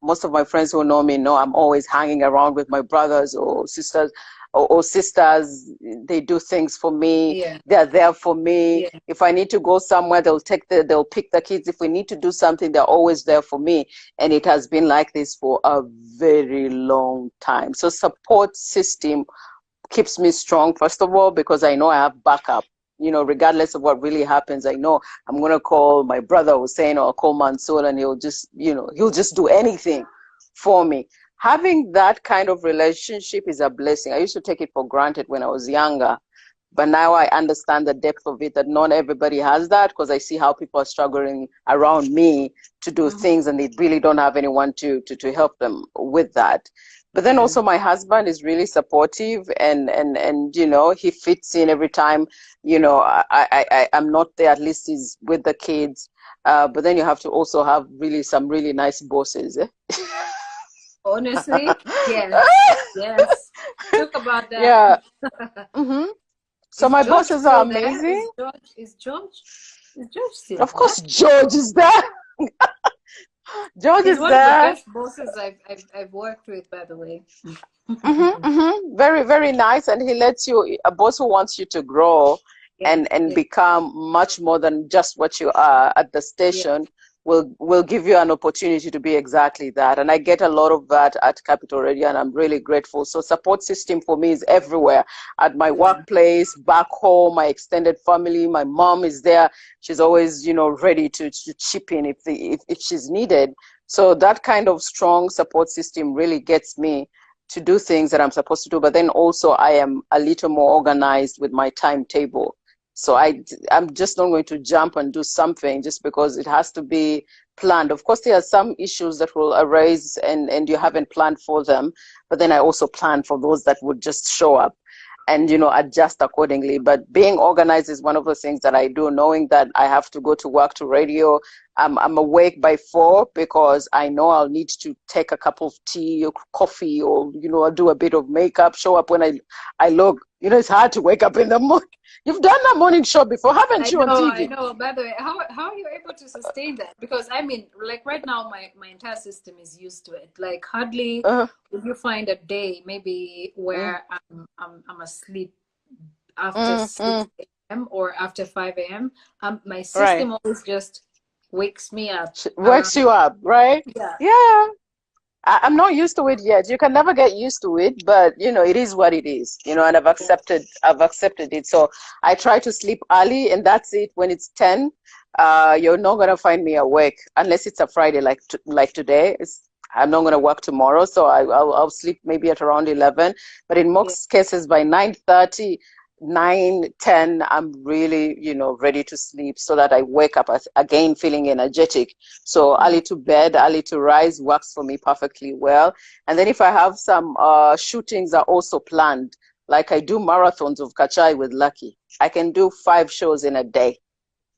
most of my friends who know me know I'm always hanging around with my brothers or sisters. Or sisters, they do things for me. They're there for me. If I need to go somewhere, they'll pick the kids. If we need to do something, they're always there for me. And it has been like this for a very long time. So support system keeps me strong, first of all, because I know I have backup. You know, regardless of what really happens, I know I'm going to call my brother Hussein or call Mansour, and he'll just do anything for me. Having that kind of relationship is a blessing. I used to take it for granted when I was younger, but now I understand the depth of it, that not everybody has that, because I see how people are struggling around me to do things, and they really don't have anyone to help them with that. But then also my husband is really supportive, and you know, he fits in every time, you know, I'm not there, at least he's with the kids. But then you have to also have some really nice bosses. Honestly, yes. Talk about that. Yeah. Mm-hmm. So Is my George bosses are still there? amazing. Is George still Of there? course, George is there. George He's is one of the there. best bosses I've worked with, by the way. Mm-hmm, mm-hmm. Very, very nice. And he lets you, a boss who wants you to grow Yeah, and yeah, become much more than just what you are at the yeah. station will give you an opportunity to be exactly that. And I get a lot of that at Capital Radio, and I'm really grateful. So support system for me is everywhere. At my Yeah. workplace, back home, my extended family, my mom is there. She's always, ready to chip in if she's needed. So that kind of strong support system really gets me to do things that I'm supposed to do, but then also I am a little more organized with my timetable. So I'm just not going to jump and do something just because it has to be planned. Of course, there are some issues that will arise and you haven't planned for them, but then I also plan for those that would just show up and adjust accordingly. But being organized is one of the things that I do, knowing that I have to go to work to radio. I'm awake by 4 because I know I'll need to take a cup of tea or coffee, or I'll do a bit of makeup, show up when I look. It's hard to wake up in the morning. You've done a morning show before, haven't you, on I TV? know. By the way, how are you able to sustain that? Because I mean, like right now, my entire system is used to it. Like hardly Uh, will you find a day maybe mm, where I'm asleep after mm, 6 mm. a.m. or after 5 a.m. My Right. system always just wakes me up Wakes around. you up, right? Yeah, Yeah. I'm not used to it yet. You can never get used to it, but it is what it is, and I've accepted it. So I try to sleep early, and that's it. When it's 10, you're not gonna find me awake unless it's a Friday like today. I'm not gonna work tomorrow, so I'll sleep maybe at around 11. But in yeah, most cases, by 9:30, 9:10, I'm really, ready to sleep so that I wake up again feeling energetic. So mm, early to bed, early to rise works for me perfectly well. And then if I have some shootings are also planned, like I do marathons of Kachai with Lucky. I can do 5 shows in a day.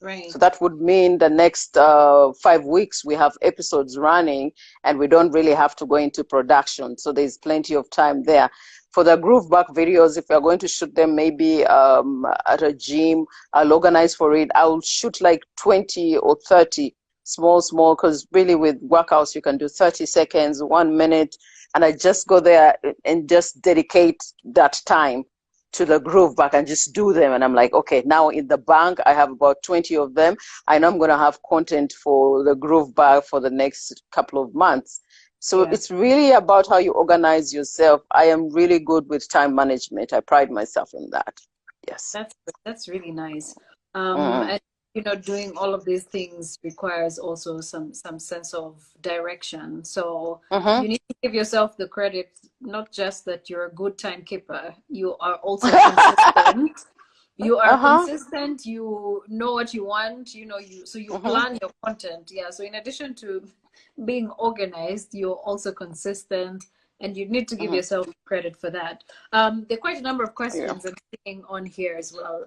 So right. that would mean the next 5 weeks we have episodes running and we don't really have to go into production. So there's plenty of time there. For the groove back videos, if we're going to shoot them maybe at a gym, I'll organize for it. I'll shoot like 20 or 30 small, because really with workouts, you can do 30 seconds, 1 minute. And I just go there and just dedicate that time to the groove back and just do them. And I'm like, okay, now in the bank, I have about 20 of them. I know I'm going to have content for the groove back for the next couple of months. So Yeah. it's really about how you organize yourself. I am really good with time management. I pride myself in that. Yes. That's really nice. Mm. And doing all of these things requires also some sense of direction. So Mm-hmm. you need to give yourself the credit, not just that you're a good timekeeper, you are also consistent. You are Uh-huh. consistent, you know what you want, you Mm-hmm. plan your content. Yeah. So in addition to being organized, you're also consistent, and you need to give Mm-hmm. yourself credit for that. There are quite a number of Yeah. questions I'm seeing on here as well.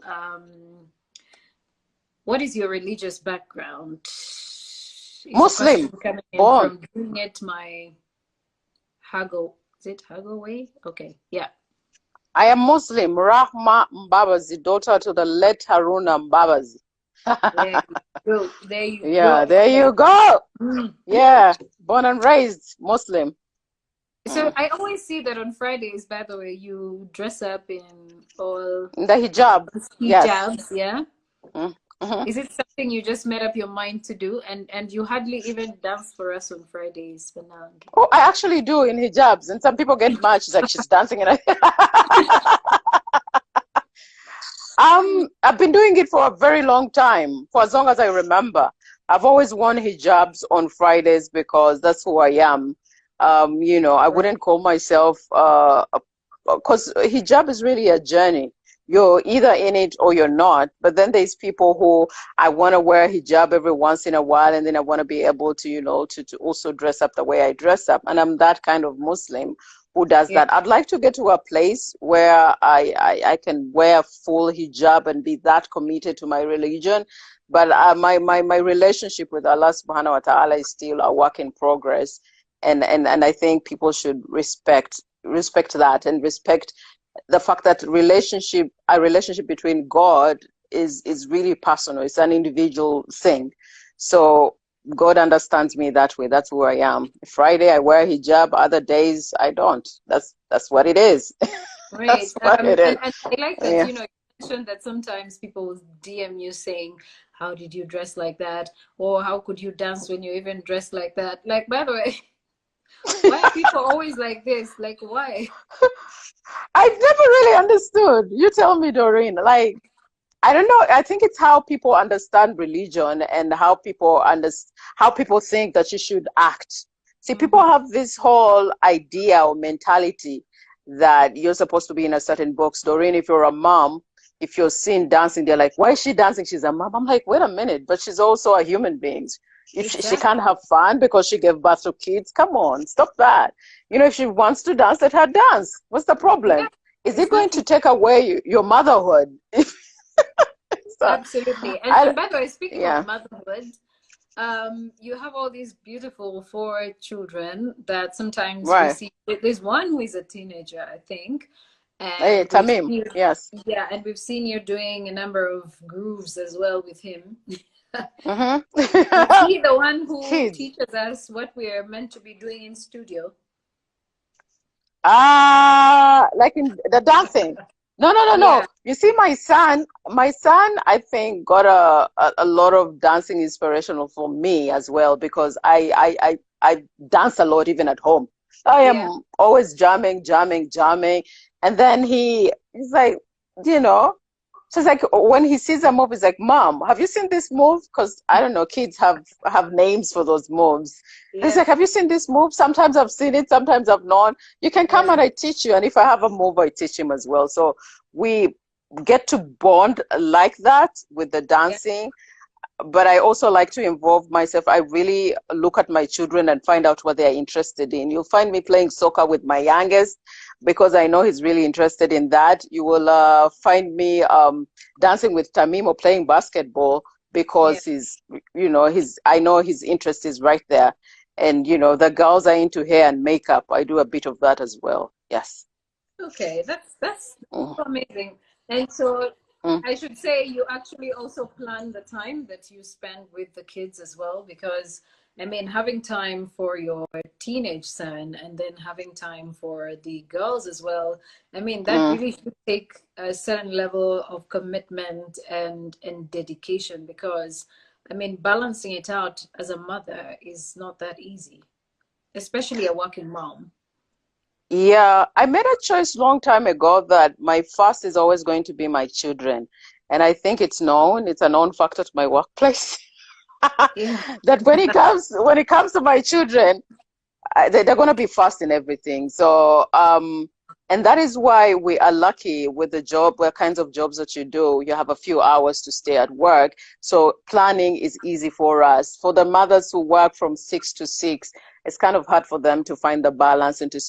What is your religious background? Is a question Muslim, coming in born. from doing it my Hago. Is it Hago way? Okay, yeah. I am Muslim. Rahma Mbabazi, daughter to the late Haruna Mbabazi. There you go. There you Yeah, go. there you go. Mm. Yeah, born and raised Muslim. So I always see that on Fridays, by the way, you dress up in all The hijab, yes. hijabs, yeah? Mm, mhm. Is it something you just made up your mind to do? And you hardly even dance for us on Fridays, Penang. Oh, I actually do in hijabs, and some people get mad. She's like, she's dancing, and I've been doing it for a very long time, for as long as I remember. I've always worn hijabs on Fridays because that's who I am. I Right. wouldn't call myself because hijab is really a journey. You're either in it or you're not. But then there's people who I want to wear hijab every once in a while, and then I want to be able to, to also dress up the way I dress up. And I'm that kind of Muslim who does Yeah. that. I'd like to get to a place where I can wear full hijab and be that committed to my religion. But my relationship with Allah subhanahu wa ta'ala is still a work in progress. And I think people should respect respect that and respect the fact that a relationship between God is really personal. It's an individual thing. So God understands me that way. That's who I am. Friday I wear hijab, other days I don't. That's what it is. Right. That's what it is. And I like that, Yeah. you mentioned that sometimes people DM you saying, how did you dress like that? Or how could you dance when you even dress like that? Like, by the way, why are people always like this? Like, why? I've never really understood. You tell me, Doreen. Like, I don't know. I think it's how people understand religion and how people think that you should act. See, people have this whole idea or mentality that you're supposed to be in a certain box. Doreen, if you're a mom, if you're seen dancing, they're like, why is she dancing? She's a mom. I'm like, wait a minute, but she's also a human being. If she can't have fun because she gave birth to kids, come on, stop that. If she wants to dance, let her dance. What's the problem? Yeah, Is it going to take away your motherhood? So, absolutely. And by the way, speaking yeah. of motherhood, you have all these beautiful 4 children that sometimes we Right. see. There's one who is a teenager, I think. Hey, And Tamim, yes. yeah, and we've seen you doing a number of grooves as well with him. Mm-hmm. Is he the one who Kids. teaches us what we are meant to be doing in studio? Like in the dancing. No. Yeah. You see, my son, I think got a lot of dancing inspirational for me as well because I dance a lot even at home. I am Yeah. always jamming, and then he's like, you know, so it's like when he sees a move, he's like, "Mom, have you seen this move?" Because I don't know, kids have names for those moves. He's Yeah. like, "Have you seen this move?" Sometimes I've seen it, sometimes I've not. You can come Yeah. and I teach you, and if I have a move, I teach him as well. So we get to bond like that with the Yeah. dancing. But I also like to involve myself. I really look at my children and find out what they're interested in. You'll find me playing soccer with my youngest because I know he's really interested in that. You will find me dancing with Tamim or playing basketball because I know his interest is right there. And, the girls are into hair and makeup. I do a bit of that as well. Yes. Okay, that's Mm. amazing. And so Mm. I should say you actually also plan the time that you spend with the kids as well, because I mean, having time for your teenage son and then having time for the girls as well, I mean, that Mm. really should take a certain level of commitment and dedication, because I mean, balancing it out as a mother is not that easy, especially a working mom. Yeah, I made a choice long time ago that my first is always going to be my children. And I think it's a known fact at my workplace Yeah. that when it comes to my children, they're going to be first in everything. So, and that is why we are lucky with the kinds of jobs that you do. You have a few hours to stay at work. So planning is easy for us. For the mothers who work from 6 to 6, it's kind of hard for them to find the balance and to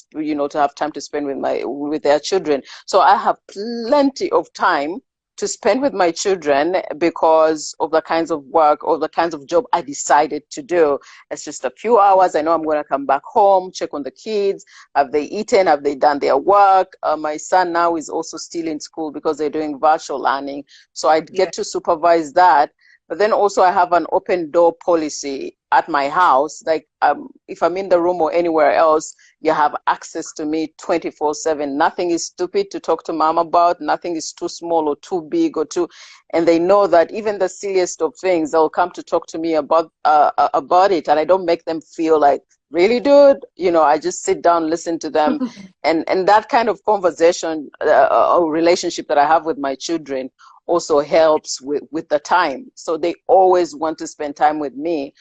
have time to spend with their children. So I have plenty of time to spend with my children because of the kinds of work or the kinds of job I decided to do. It's just a few hours. I know I'm going to come back home, check on the kids. Have they eaten? Have they done their work? My son now is also still in school because they're doing virtual learning. So I get to supervise that. But then also I have an open door policy at my house. Like if I'm in the room or anywhere else, you have access to me 24/7. Nothing is stupid to talk to mom about. Nothing is too small or too big and they know that even the silliest of things, they'll come to talk to me about it. And I don't make them feel like, really, dude? I just sit down, listen to them. And that kind of conversation or relationship that I have with my children also helps with the time. So they always want to spend time with me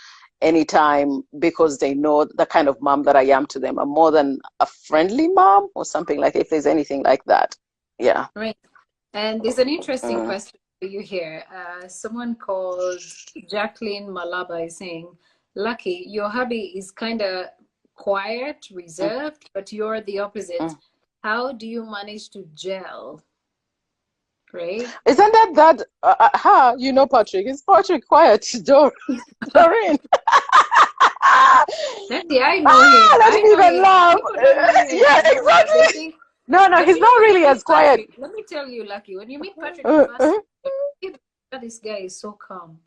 anytime because they know the kind of mom that I am to them. I'm more than a friendly mom or something like, if there's anything like that. Yeah. Right. And there's an interesting question for you here. Someone called Jacqueline Malaba is saying, Lucky, your hubby is kind of quiet, reserved, but you're the opposite. How do you manage to gel? Right? Isn't that Patrick? Is Patrick quiet? Doreen. Nancy, I know him. Let I me know even him. laugh. People don't know him. Yeah, exactly. No, no, But he's you know, not when you really as meet quiet. Patrick, let me tell you, Lucky, when you meet Patrick the Uh, first uh, time, this guy is so calm.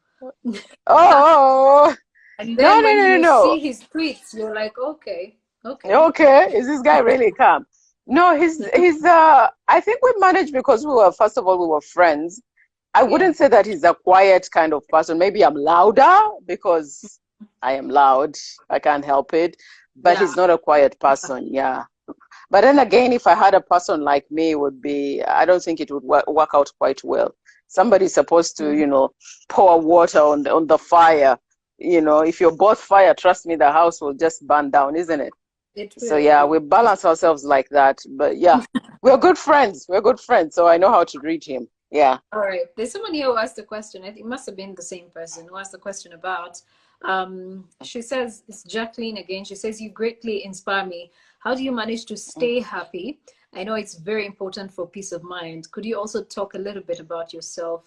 oh, And no, then no, when no, no, you no. see his tweets, you're like, okay, okay. Okay, is this guy really calm? No, he's I think we managed because we were, first of all, we were friends. I Yeah. wouldn't say that he's a quiet kind of person. Maybe I'm louder because I am loud. I can't help it. But Yeah. he's not a quiet person. Yeah. But then again, if I had a person like me, it would be, I don't think it would work out quite well. Somebody's supposed to, Mhm. pour water on the fire. If you're both fire, trust me, the house will just burn down, isn't it? It So will yeah, we be. balance ourselves like that. But yeah, we're good friends. We're good friends. So I know how to read him. Yeah. All right. There's someone here who asked a question. I think it must have been the same person who asked the question about. She says, it's Jacqueline again. She says, you greatly inspire me. How do you manage to stay happy? I know it's very important for peace of mind. Could you also talk a little bit about yourself,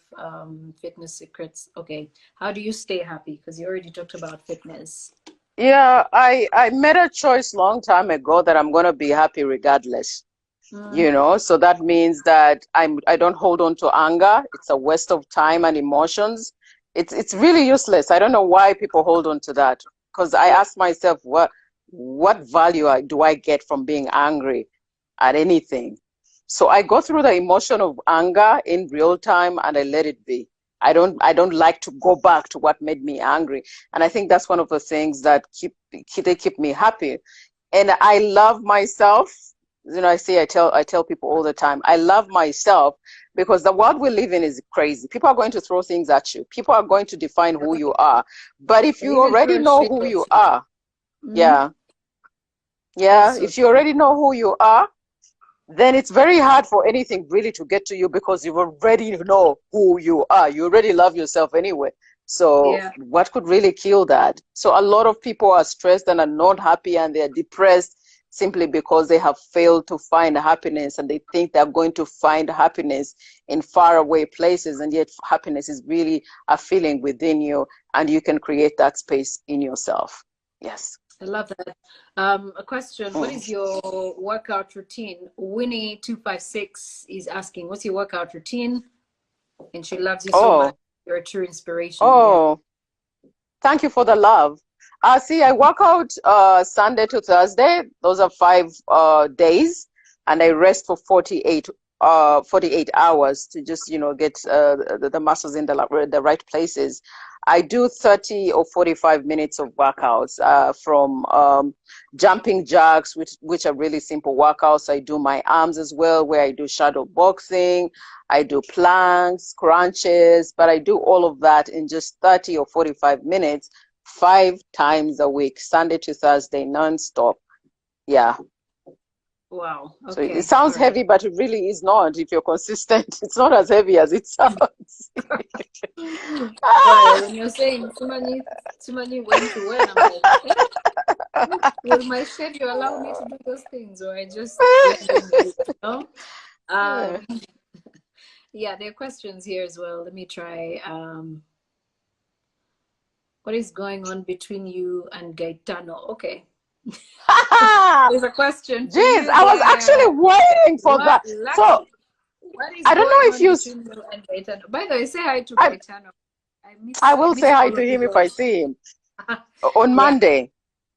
fitness secrets? Okay. How do you stay happy? Because you already talked about fitness. Yeah, I made a choice long time ago that I'm gonna be happy regardless. Mm, So that means that I don't hold on to anger. It's a waste of time and emotions. It's really useless. I don't know why people hold on to that. Because I yeah. ask myself, what value do I get from being angry at anything? So I go through the emotion of anger in real time and I let it be. I don't like to go back to what made me angry. And I think that's one of the things that keep me happy. And I love myself. I tell people all the time, I love myself because the world we live in is crazy. People are going to throw things at you. People are going to define who you are. But if They you even already throw know shade who at you you. are, Mm, yeah, that's yeah, so if you true. already know who you are, then it's very hard for anything really to get to you because you already know who you are. You already love yourself anyway. So Yeah. what could really kill that? So a lot of people are stressed and are not happy and they're depressed simply because they have failed to find happiness and they think they're going to find happiness in faraway places. And yet happiness is really a feeling within you and you can create that space in yourself. Yes. I love that. A question: what Mm. is your workout routine? Winnie256 is asking, "What's your workout routine?" And she loves you so much. Oh, You're a true inspiration. Yeah. oh. Thank you for the love. See, I work out Sunday to Thursday. Those are 5 days, and I rest for 48 hours to just get the muscles in the right places. I do 30 or 45 minutes of workouts from jumping jacks, which are really simple workouts. I do my arms as well, where I do shadow boxing. I do planks, crunches, but I do all of that in just 30 or 45 minutes, 5 times a week, Sunday to Thursday, nonstop. Yeah. Wow. So it Okay. All sounds right. heavy, but it really is not if you're consistent. It's not as heavy as it sounds. Why? Ah! When you're saying too many went to when, I'm like, will my schedule allow me to do those things, or I just blend in with it? Um, yeah, there are questions here as well. Let me try. What is going on between you and Gaetano? Okay. There's a question for Jeez, you I was actually there. waiting for What that. So lucky? What is I don't going know if on between you and Gaetano? By the way, say hi to I, Gaetano. I I miss I will say miss hi all to of you him if I lot. see him on Yeah. Monday.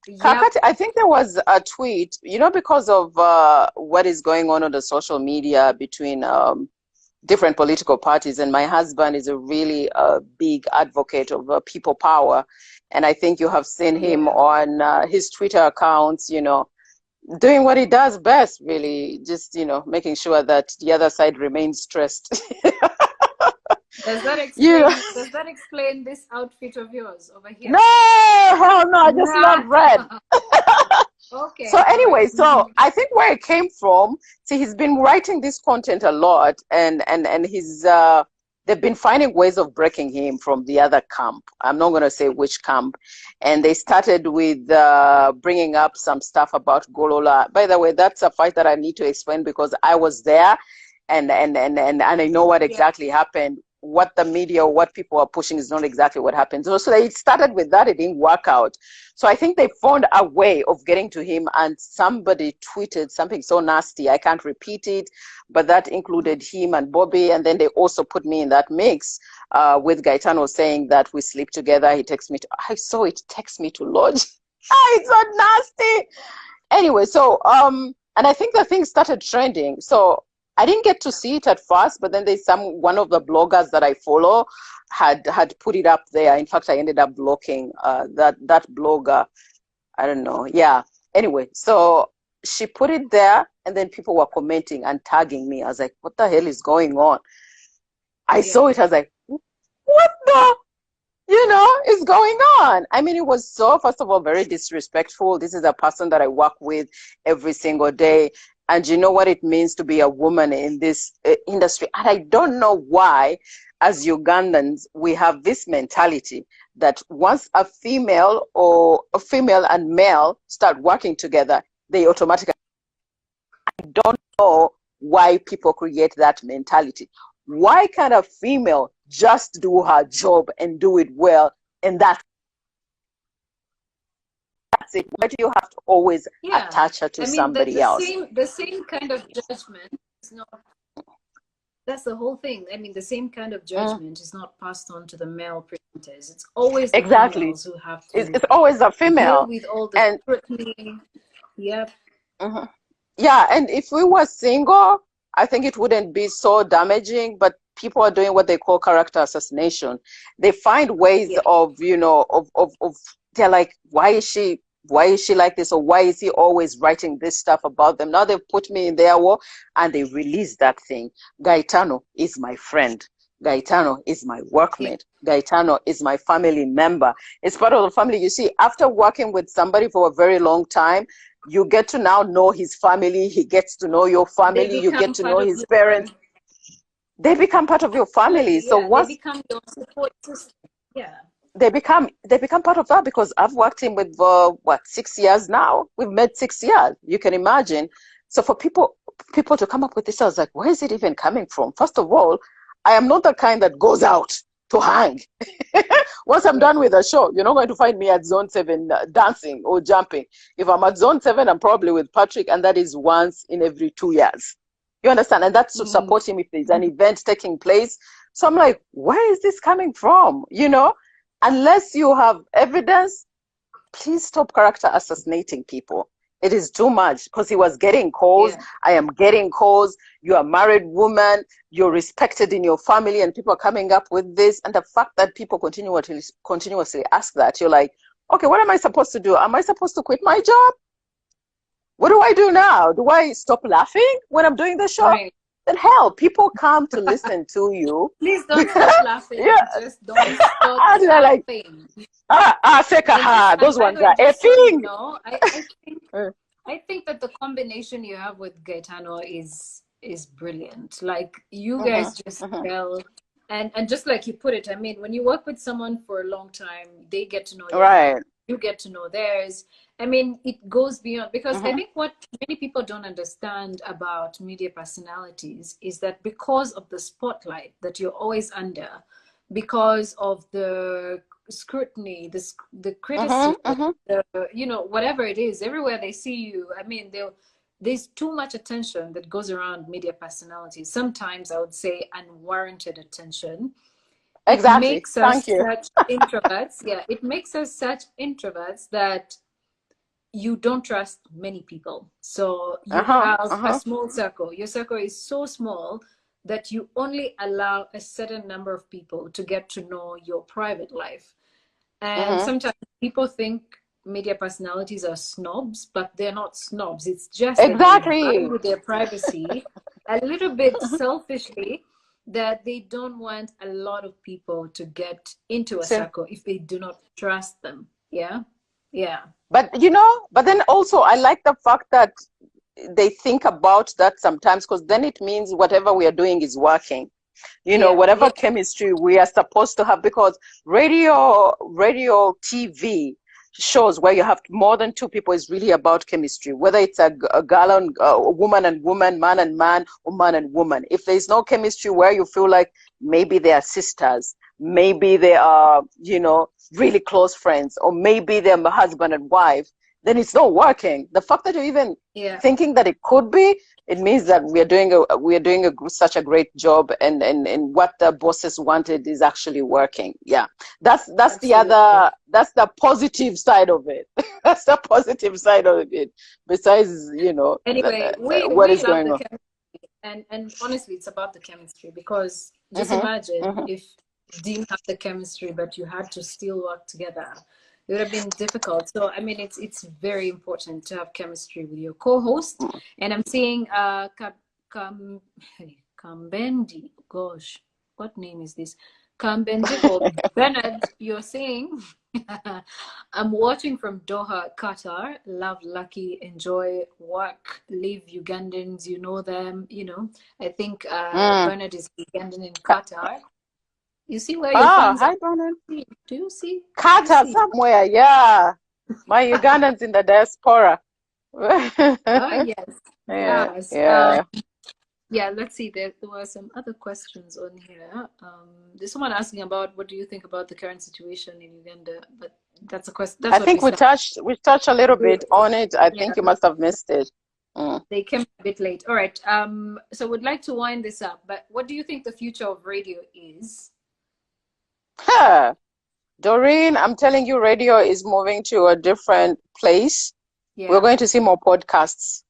Yep. Kakati, I think there was a tweet, because of what is going on the social media between different political parties, and my husband is a really big advocate of people power, and I think you have seen him Yeah. on his Twitter accounts, doing what he does best, really, just making sure that the other side remains stressed. Does that you know, explain does that explain this outfit of yours over here? no, hell no, I just love Nah. red. So Okay. All right. anyway, so I think where it came from, see, he's been writing this content a lot, and he's they've been finding ways of breaking him from the other camp. I'm not going to say which camp, and they started with bringing up some stuff about Golola. By the way, that's a fight that I need to explain because I was there, and I know what Yeah. exactly happened. what the media or what people are pushing is not exactly what happens. So it started with that. It didn't work out. So I think they found a way of getting to him, and somebody tweeted something so nasty. I can't repeat it, but that included him and Bobby. And then they also put me in that mix with Gaetano saying that we sleep together. He texts me. I saw it text me to lodge. It's so nasty. Anyway, so, and I think the thing started trending. So I didn't get to see it at first, but then there's one of the bloggers that I follow had put it up there. In fact, I ended up blocking that blogger. I don't know. Yeah. Anyway, so she put it there, and then people were commenting and tagging me. I was like, what the hell is going on? I saw it. I was like, what the, is going on? I mean, it was so, first of all, very disrespectful. This is a person that I work with every single day. And you know what it means to be a woman in this industry. And I don't know why, as Ugandans, we have this mentality that once a female and male start working together, they automatically, I don't know why people create that mentality. Why can't a female just do her job and do it well, and that's it? Why do you have to always attach her to somebody else? The same kind of judgment is not, that's the whole thing. I mean, the same kind of judgment is not passed on to the male presenters. It's always the females who have to. It's always a female. Deal with all the scrutiny. Yep. Yeah, and if we were single, I think it wouldn't be so damaging, but people are doing what they call character assassination. They find ways of, they're like, why is she like this? Or why is he always writing this stuff about them? Now they've put me in their war, and they release that thing. Gaetano is my friend. Gaetano is my workmate. Gaetano is my family member. It's part of the family. You see, after working with somebody for a very long time, you get to now know his family. He gets to know your family. You get to know his parents. They become part of your family. So once they become your support system. Yeah. They become part of that, because I've worked in with 6 years now. We've met 6 years. You can imagine. So for people to come up with this, I was like, where is it even coming from? First of all, I am not the kind that goes out to hang. Once I'm done with the show, you're not going to find me at Zone 7 dancing or jumping. If I'm at Zone 7, I'm probably with Patrick, and that is once in every 2 years. You understand? And that's to support him if there's an event taking place. So I'm like, where is this coming from? Unless you have evidence, please stop character assassinating people. It is too much, because he was getting calls. I am getting calls. You're a married woman. You're respected in your family, and people are coming up with this. And the fact that people continuously ask that, you're like, okay, what am I supposed to do? Am I supposed to quit my job? What do I do now? Do I stop laughing when I'm doing the show? Right. Then hell, people come to listen to you. Please don't stop laughing. Just don't stop laughing. Those ones are effing. I think that the combination you have with Gaetano is brilliant. Like, you guys just tell, and just like you put it, I mean, when you work with someone for a long time, they get to know you. Right. You get to know theirs. I mean, it goes beyond, because I think what many people don't understand about media personalities is that because of the spotlight that you're always under, because of the scrutiny, the criticism, whatever it is, everywhere they see you, I mean, there's too much attention that goes around media personalities. Sometimes I would say unwarranted attention. Exactly. It makes us such introverts. It makes us such introverts that you don't trust many people. So you have a small circle. Your circle is so small that you only allow a certain number of people to get to know your private life. And sometimes people think media personalities are snobs, but they're not snobs. It's just that they value their privacy a little bit selfishly, that they don't want a lot of people to get into a circle if they do not trust them. Yeah. But but then also I like the fact that they think about that sometimes, because then it means whatever we are doing is working. Whatever chemistry we are supposed to have, because radio, TV shows where you have more than two people is really about chemistry, whether it's a girl and woman and woman, man and man, or man and woman. If there's no chemistry where you feel like maybe they are sisters, maybe they are, you know, really close friends, or maybe they're husband and wife, then it's not working. The fact that you're even thinking that it could be, it means that such a great job, and what the bosses wanted is actually working. Yeah, that's Absolutely. that's the positive side of it. That's the positive side of it. Besides, you know, Anyway, what we is love going the on. chemistry, and honestly, it's about the chemistry, because just Hmm. imagine Hmm. if you didn't have the chemistry, but you had to still work together. It would have been difficult. So I mean, it's very important to have chemistry with your co-host. And I'm seeing Kam Kambendi. Gosh, what name is this? Kambendi or Bernard? You're saying. I'm watching from Doha, Qatar. Love, lucky, enjoy, work, live Ugandans. You know them. You know, I think Mm. Bernard is Ugandan in Qatar. You see where your Ah, fans are? hi, Brandon. Do you see? Do you Carter see? somewhere, yeah. My Ugandans in the diaspora. Oh yes, Yeah, yes. yeah. Yeah. Let's see. There were some other questions on here. There's someone asking about what do you think about the current situation in Uganda, but that's a question. That's I what we think started. we touched a little bit on it. I Yeah, think you must have missed it. Mm. they came a bit late. All right. So we'd like to wind this up, but what do you think the future of radio is? Huh. Doreen, I'm telling you, radio is moving to a different place. We're Yeah. going to see more podcasts.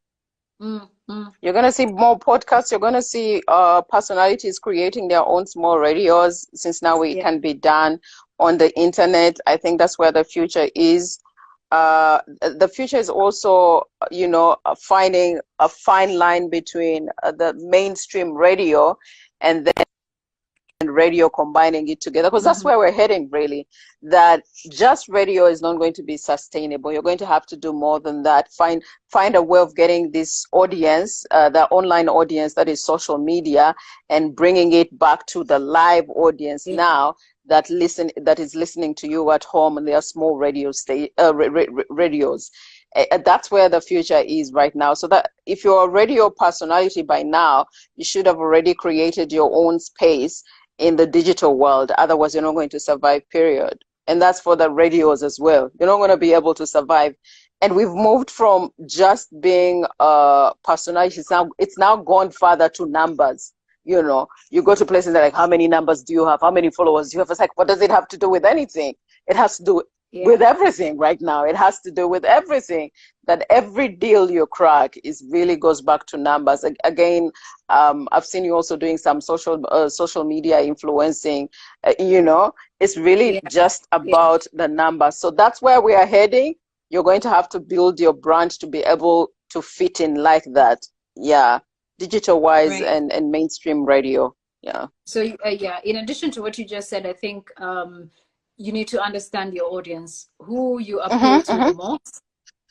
Mm, mm. You're going to see more podcasts. You're going to see personalities creating their own small radios, since now it Yeah. can be done on the internet. I think that's where the future is. The future is also, you know, finding a fine line between the mainstream radio and then radio, combining it together, because that's Mm-hmm. where we're heading, really. That just radio is not going to be sustainable. You're going to have to do more than that. Find a way of getting this audience, the online audience that is social media, and bringing it back to the live audience Yeah. now that is listening to you at home, and there are small radios. That's where the future is right now. So that if you're a radio personality by now, you should have already created your own space in the digital world. Otherwise, you're not going to survive, period. And that's for the radios as well. You're not going to be able to survive. And we've moved from just being personalities. It's now gone further to numbers. You know, you go to places that are like, how many numbers do you have? How many followers do you have? It's like, what does it have to do with anything? It has to do Yeah. with everything right now. It has to do with everything. That every deal you crack is really goes back to numbers. Again, I've seen you also doing some social media influencing. You know, it's really Yeah. just Yeah. about the numbers. So that's where we are heading. You're going to have to build your brand to be able to fit in like that. Yeah, digital wise Right. and mainstream radio. Yeah. So yeah, in addition to what you just said, I think you need to understand your audience, who you appeal Mhm. to the Mhm. most,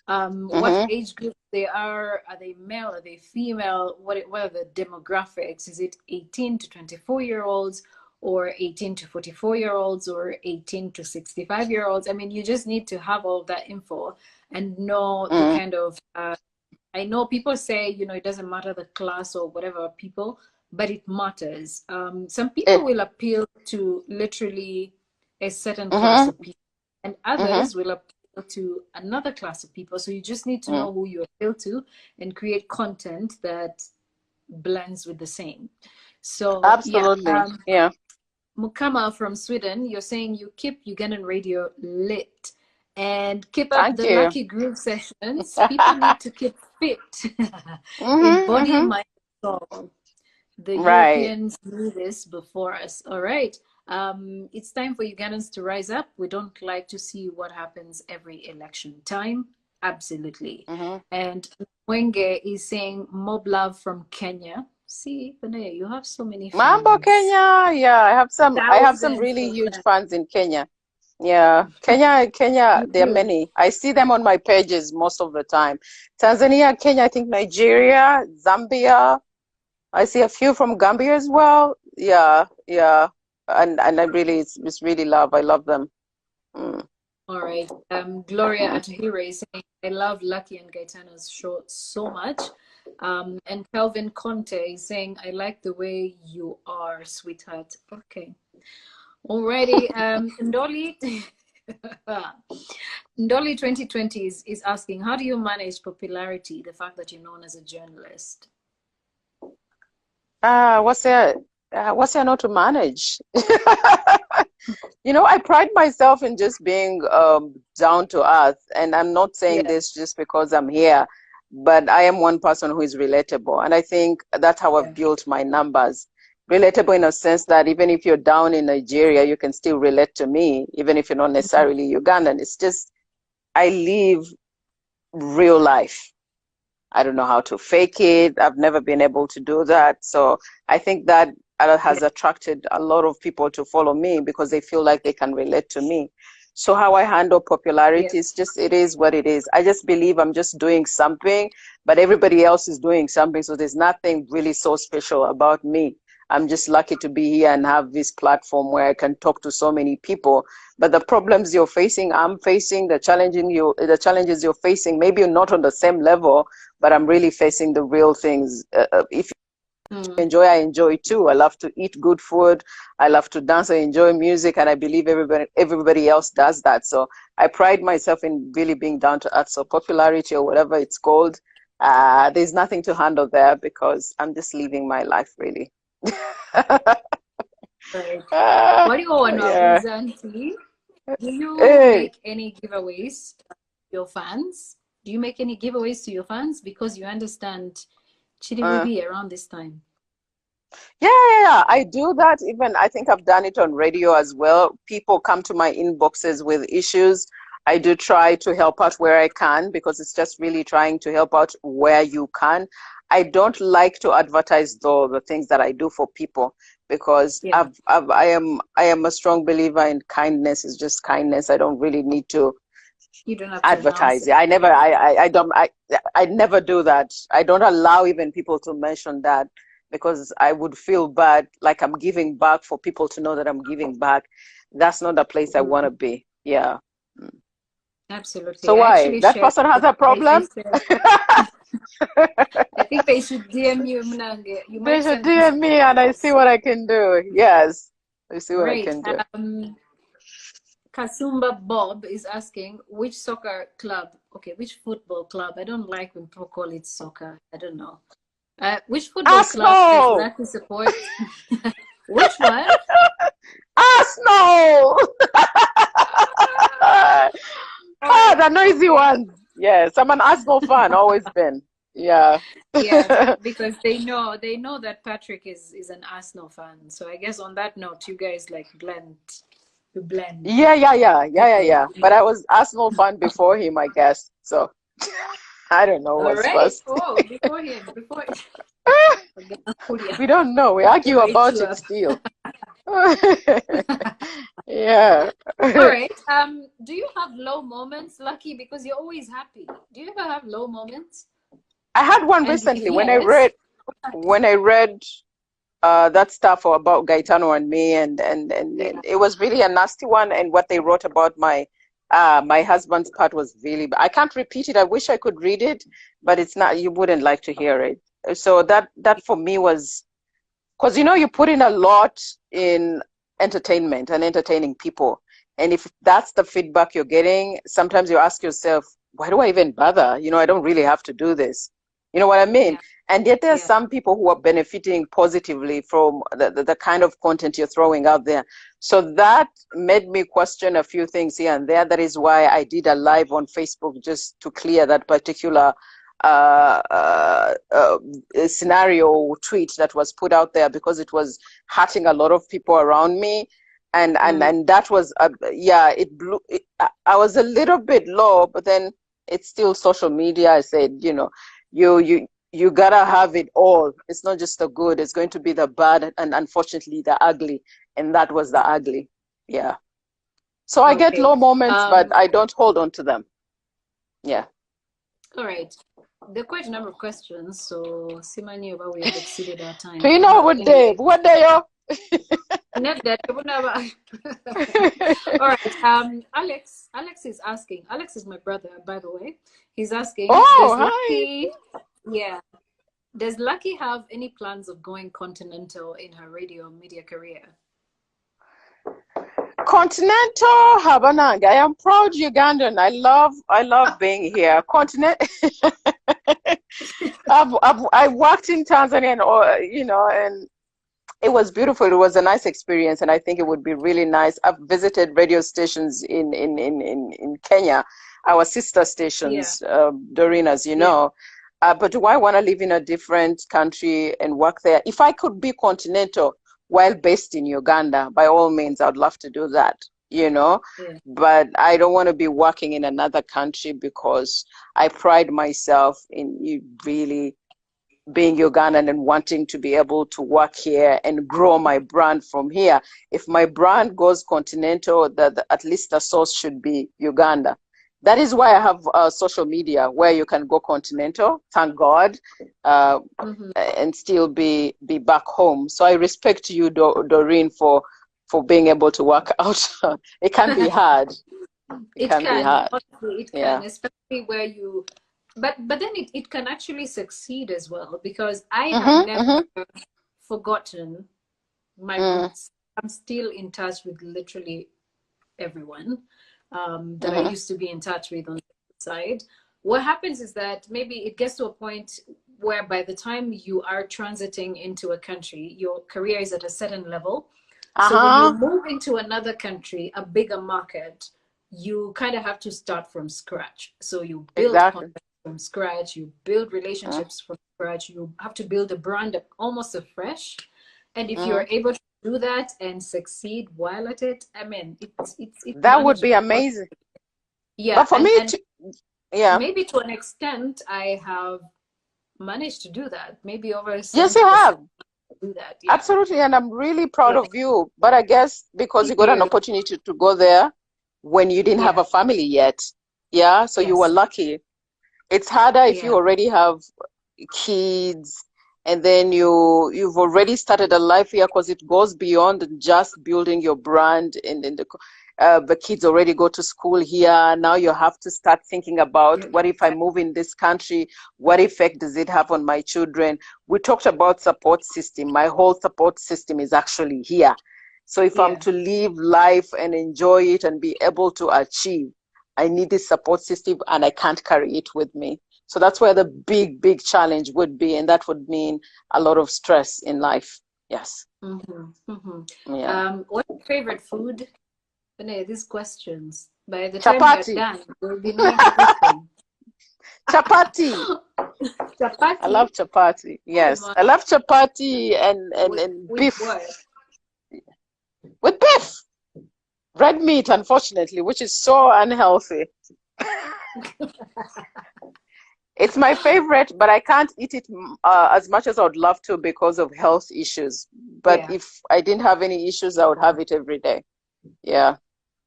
what Mhm. age group they are they male, are they female, what are the demographics? Is it 18 to 24-year-olds, or 18 to 44-year-olds, or 18 to 65-year-olds? I mean, you just need to have all of that info and know the Mhm. kind of I know people say, you know, it doesn't matter the class or whatever people, but it matters. Some people Eh, will appeal to literally a certain class Mhm. of people, and Mhm. others will appeal to another class of people. So you just need to Mhm. know who you appeal to and create content that blends with the same. So yeah, Absolutely. Yeah. Mukama from Sweden, you're saying you keep Ugandan radio lit and keep up Thank the you. Lucky Groove sessions. People need to keep fit in Mhm. body, Mhm. mind, and soul. The Right. Europeans knew this before us. All right. It's time for Ugandans to rise up. We don't like to see what happens every election time. Absolutely. Mhm. And Wenge is saying mob love from Kenya. See, Panay, you have so many Mambo fans. Kenya. Yeah, I have some Thousands really of huge fans. fans in Kenya. Yeah. Kenya, You there are do. many. I see them on my pages most of the time. Tanzania, Kenya, I think Nigeria, Zambia. I see a few from Gambia as well. Yeah, yeah. And I really it's really love. I love them. Mm. All right. Gloria Atuhire is saying, I love Lucky and Gaetano's show so much. And Calvin Conte is saying, I like the way you are, sweetheart. Okay. Alrighty. Ndoli, Ndoli 2020 is asking, how do you manage popularity, the fact that you're known as a journalist? What's there not to manage? You know, I pride myself in just being down to earth, and I'm not saying this just because I'm here, but I am one person who is relatable, and I think that's how I've built my numbers. Relatable in a sense that even if you're down in Nigeria, you can still relate to me, even if you're not necessarily Ugandan. It's just I live real life. I don't know how to fake it. I've never been able to do that. So I think that has attracted a lot of people to follow me because they feel like they can relate to me. So how I handle popularity is just, it is what it is. I just believe I'm just doing something, but everybody else is doing something. So there's nothing really so special about me. I'm just lucky to be here and have this platform where I can talk to so many people. But the problems you're facing, I'm facing, the challenges you're facing, maybe you're not on the same level, but I'm really facing the real things. If you enjoy, I enjoy too. I love to eat good food. I love to dance. I enjoy music, and I believe everybody else does that. So I pride myself in really being down to earth. So popularity or whatever it's called, there's nothing to handle there because I'm just living my life really. Right. What do you want to auntie? Do you make any giveaways to your fans? Do you make any giveaways to your fans? Because you understand Chidi will be around this time. Yeah, I do that. Even I think I've done it on radio as well. People come to my inboxes with issues. I do try to help out where I can because it's just really trying to help out where you can. I don't like to advertise though the things that I do for people because I am a strong believer in kindness is just kindness. I don't really need to advertise it. I never do that. I don't allow even people to mention that because I would feel bad, like I'm giving back for people to know that I'm giving back. That's not the place I want to be. Yeah. Absolutely. So why? That person has a problem? I think they should DM you, Mnange. They should DM me and I see what I can do. Yes. I see what I can do. Kasumba Bob is asking, which soccer club, which football club, I don't like when people call it soccer, I don't know. Which football club does Lucky support? Which one? Arsenal! The noisy ones. Yes, I'm an Arsenal fan, always been. Yeah. Yeah, because they know that Patrick is an Arsenal fan. So I guess on that note, you guys like blend. You blend. Yeah. But I was Arsenal fan before him, I guess. So I don't know what's first. Oh, before him. We don't know. We argue about it still. Yeah. All right. Do you have low moments, Lucky? Because you're always happy. Do you ever have low moments? I had one recently when I read that stuff about Gaetano and me, and it was really a nasty one. And what they wrote about my husband's part was really, I can't repeat it. I wish I could read it, but it's not. You wouldn't like to hear it. So that for me was, because you put in a lot in entertainment and entertaining people, and if that's the feedback you're getting, sometimes you ask yourself, why do I even bother? I don't really have to do this. You know what I mean? And yet there are some people who are benefiting positively from the kind of content you're throwing out there. So that made me question a few things here and there. That is why I did a live on Facebook just to clear that particular scenario tweet that was put out there, because it was hurting a lot of people around me. And that was, it blew. I was a little bit low, but then it's still social media. I said, you gotta have it all. It's not just the good. It's going to be the bad and unfortunately the ugly. And that was the ugly. Yeah. So I get low moments, but I don't hold on to them. Yeah. All right. There are quite a number of questions, so Simani, we have exceeded our time. Do you know what day? What day? Not that. I would never. All right. Alex is asking. Alex is my brother, by the way. He's asking, Oh, does hi. Lucky, yeah, does Lucky have any plans of going continental in her radio media career? Continental Habananga. I am proud Ugandan. I love being here. Continent. I worked in Tanzania, and and it was beautiful. It was a nice experience, and I think it would be really nice. I've visited radio stations in Kenya, our sister Yeah. stations, Doreen, as you Yeah. know. But do I want to live in a different country and work there? If I could be continental while based in Uganda, by all means, I'd love to do that, you know. Yeah. But I don't want to be working in another country because I pride myself in really being Ugandan and wanting to be able to work here and grow my brand from here. If my brand goes continental, at least the source should be Uganda. That is why I have social media where you can go continental, thank God, and still be back home. So I respect you, Doreen, for being able to work out. It can be hard. It can be hard. Honestly, it Yeah. can, especially where you, but then it can actually succeed as well, because I have never forgotten my roots. I'm still in touch with literally everyone that I used to be in touch with on the side. What happens is that maybe it gets to a point where by the time you are transiting into a country, your career is at a certain level. So when you move into another country, a bigger market, you kind of have to start from scratch. So you build contacts from scratch, you build relationships from scratch, you have to build a brand almost afresh. And if you're able to do that and succeed while at it, I mean, it's that would be amazing. Yeah, but for me, maybe to an extent, I have managed to do that. Maybe over 70%. Yes, you have. Do that. Yeah. Absolutely, and I'm really proud of you. But I guess because you got an opportunity to go there when you didn't have a family yet. Yeah, so you were lucky. It's harder if you already have kids and then you've already started a life here, because it goes beyond just building your brand, and the kids already go to school here. Now you have to start thinking about, what if I move in this country? What effect does it have on my children? We talked about support system. My whole support system is actually here. So if I'm to live life and enjoy it and be able to achieve, I need this support system, and I can't carry it with me. So that's where the big challenge would be, and that would mean a lot of stress in life. Yes. Yeah. What's your favorite food? These questions. By the Chapati. time you're done, we'll be knowing everything. Chapati. Chapati. I love chapati. Yes, I love chapati and beef. With beef. Red meat, unfortunately, which is so unhealthy. It's my favorite, but I can't eat it as much as I would love to because of health issues. But if I didn't have any issues, I would have it every day. Yeah.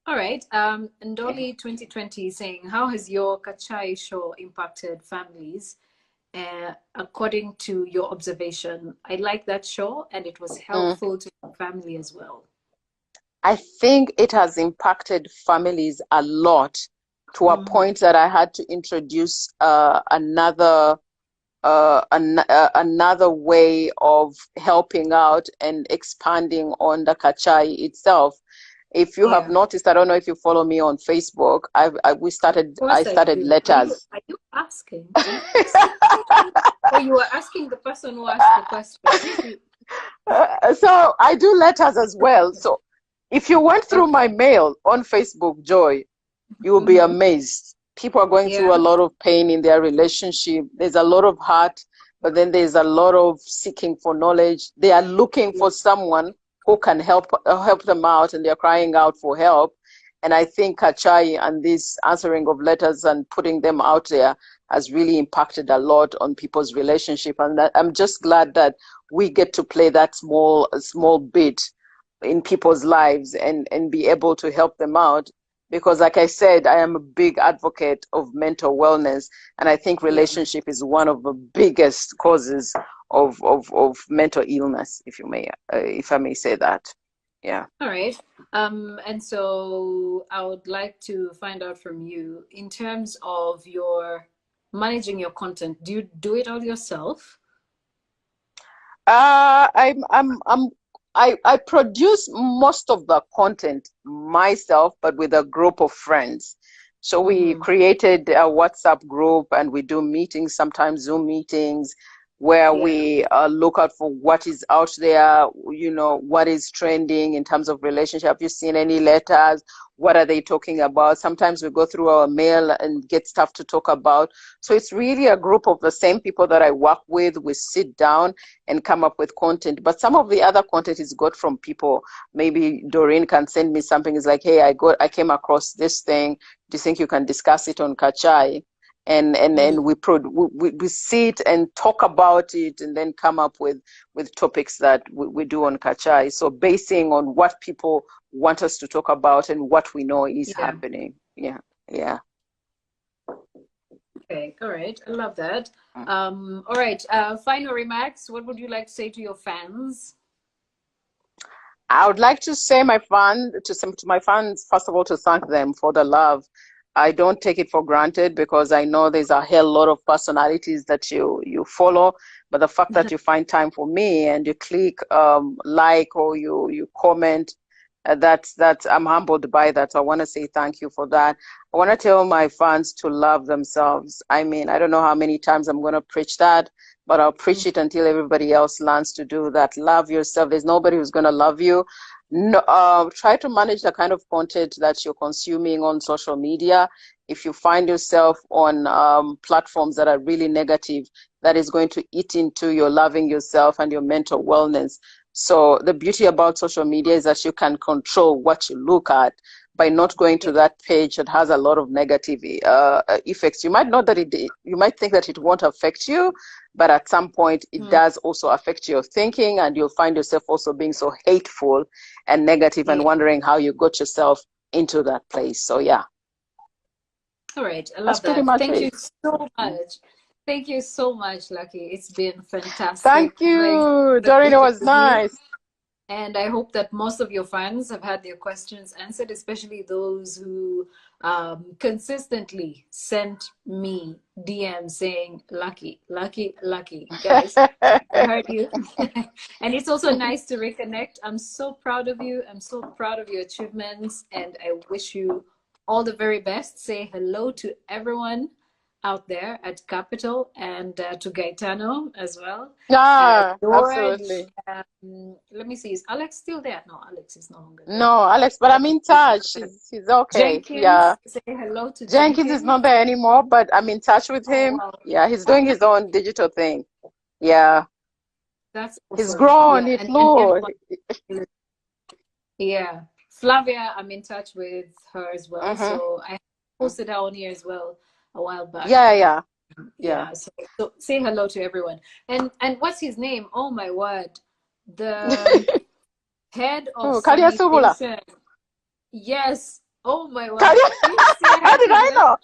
All right. Ndoli 2020 is saying, how has your Kachai show impacted families? According to your observation, I like that show, and it was helpful to the family as well. I think it has impacted families a lot, to a point that I had to introduce another way of helping out and expanding on the Kachai itself. If you have noticed, I don't know if you follow me on Facebook, I started letters. Are you asking? Or you were asking the person who asked the question? So I do letters as well. So if you went through my mail on Facebook, Joy, you will be amazed. People are going through a lot of pain in their relationship. There's a lot of hurt, but then there's a lot of seeking for knowledge. They are looking for someone who can help them out, and they're crying out for help. And I think Kachai and this answering of letters and putting them out there has really impacted a lot on people's relationship. And I'm just glad that we get to play that small bit in people's lives and be able to help them out. Because like I said, I am a big advocate of mental wellness. And I think relationship is one of the biggest causes of mental illness, if I may say that. Yeah. All right. And so I would like to find out from you in terms of your managing your content. Do you do it all yourself? I'm I produce most of the content myself, but with a group of friends. So we Mm-hmm. created a WhatsApp group and we do meetings, sometimes Zoom meetings, where Yeah. we look out for what is out there, what is trending in terms of relationship. Have you seen any letters? What are they talking about? Sometimes we go through our mail and get stuff to talk about. So it's really a group of the same people that I work with. We sit down and come up with content. But some of the other content is got from people. Maybe Doreen can send me something. It's like, hey, I came across this thing. Do you think you can discuss it on Kachai? And we sit and talk about it and then come up with topics that we do on Kachai. So basing on what people want us to talk about and what we know is Yeah. happening. Yeah. Yeah. Okay. All right. I love that. All right. Final remarks. What would you like to say to your fans? I would like to say to my fans, first of all, to thank them for the love. I don't take it for granted because I know there's a hell lot of personalities that you follow, but the fact that you find time for me and you click like or you comment, that's I'm humbled by that. So I want to say thank you for that. I want to tell my fans to love themselves. I mean, I don't know how many times I'm going to preach that, but I'll preach it until everybody else learns to do that. Love yourself. There's nobody who's going to love you. No, try to manage the kind of content that you're consuming on social media. If you find yourself on platforms that are really negative, that is going to eat into your loving yourself and your mental wellness. So the beauty about social media is that you can control what you look at by not going to Yeah. that page that has a lot of negative effects. You might know that you might think that it won't affect you, but at some point it Mm. does also affect your thinking, and you'll find yourself also being so hateful and negative and Yeah. wondering how you got yourself into that place. So yeah, All right. I that's love pretty that. much Thank you it. so much. Thank you so much, Lucky. It's been fantastic Thank having you, the Doreen. It was with you. nice. And I hope that most of your fans have had their questions answered, especially those who consistently sent me DMs saying, Lucky, Lucky, Lucky. Guys, I heard you. And it's also nice to reconnect. I'm so proud of you. I'm so proud of your achievements. And I wish you all the very best. Say hello to everyone out there at Capital and to Gaetano as well. Yeah, George, absolutely. let me see, is Alex still there? No, Alex is no longer there. No, Alex, but I'm in touch. He's okay. Yeah. Jenkins, say hello to Jenkins is Jenkins. not there anymore, but I'm in touch with Oh, him. wow. Yeah, he's Oh, doing his nice. own digital thing. Yeah. That's He's awesome. grown, Yeah, he and flew. everyone. Yeah. Flavia, I'm in touch with her as well. Mm-hmm. So I posted her on here as well a while back. Yeah, yeah, yeah. Yeah. So say hello to everyone. And what's his name? Oh my word. The head of Oh, Kalia Subula. sanitation. Yes. Oh my word. Kalia, Please say how hi did to I him. know?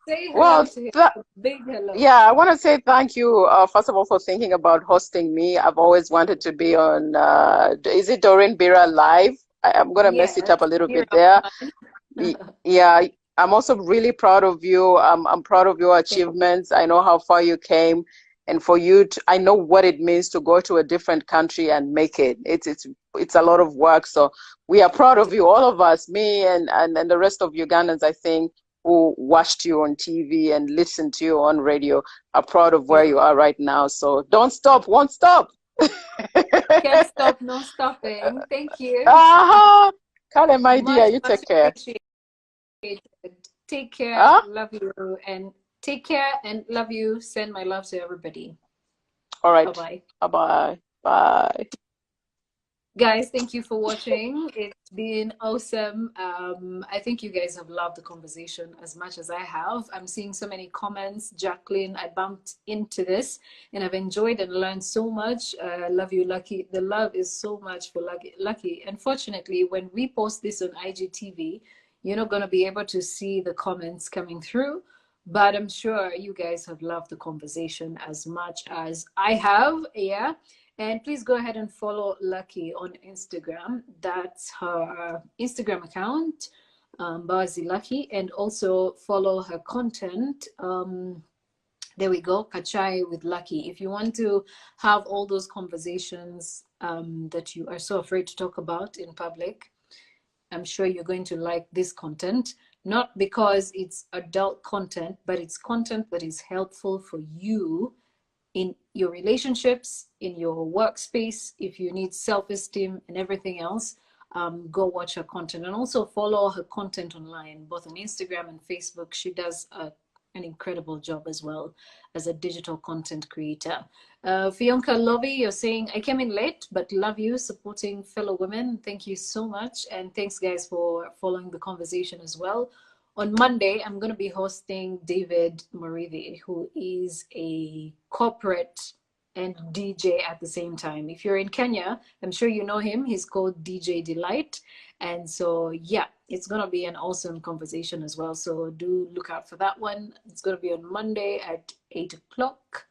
Say hello Well, to him. th Big hello. yeah, I want to say thank you, first of all, for thinking about hosting me. I've always wanted to be on, is it Doreen Bira Live? I'm going to mess it Yes. up a little You're bit there. fun. Yeah, I'm also really proud of you. I'm proud of your Thank achievements. I know how far you came, and for you to, I know what it means to go to a different country and make it. It's a lot of work. So we are proud of you, all of us, me and the rest of Ugandans, I think, who watched you on TV and listened to you on radio, are proud of where you. you are right now. So don't stop, won't stop. Can't stop, no stopping. Thank you. Uh-huh. Kale, my dear, Much, you much take care. appreciated. Take care. Huh? Love you. And take care and love you. Send my love to everybody. All Bye right. bye. Bye-bye. Bye. Guys, thank you for watching. It's been awesome. I think you guys have loved the conversation as much as I have. I'm seeing so many comments. Jacqueline, I bumped into this and I've enjoyed and learned so much. Love you, Lucky. The love is so much for Lucky. Lucky. Unfortunately, when we post this on IGTV, you're not going to be able to see the comments coming through. But I'm sure you guys have loved the conversation as much as I have. Yeah. And please go ahead and follow Lucky on Instagram. That's her Instagram account, Bawazi Lucky, and also follow her content. There we go, Kachai with Lucky. If you want to have all those conversations that you are so afraid to talk about in public, I'm sure you're going to like this content, not because it's adult content, but it's content that is helpful for you in your relationships, in your workspace, if you need self-esteem and everything else. Go watch her content and also follow her content online, both on Instagram and Facebook. She does an incredible job as well as a digital content creator. Fionka Lovey, you're saying, I came in late, but love you supporting fellow women. Thank you so much. And thanks, guys, for following the conversation as well. On Monday, I'm going to be hosting David Morithi, who is a corporate and DJ at the same time. If you're in Kenya, I'm sure you know him. He's called DJ Delight. And so, yeah, it's going to be an awesome conversation as well. So do look out for that one. It's going to be on Monday at 8 o'clock.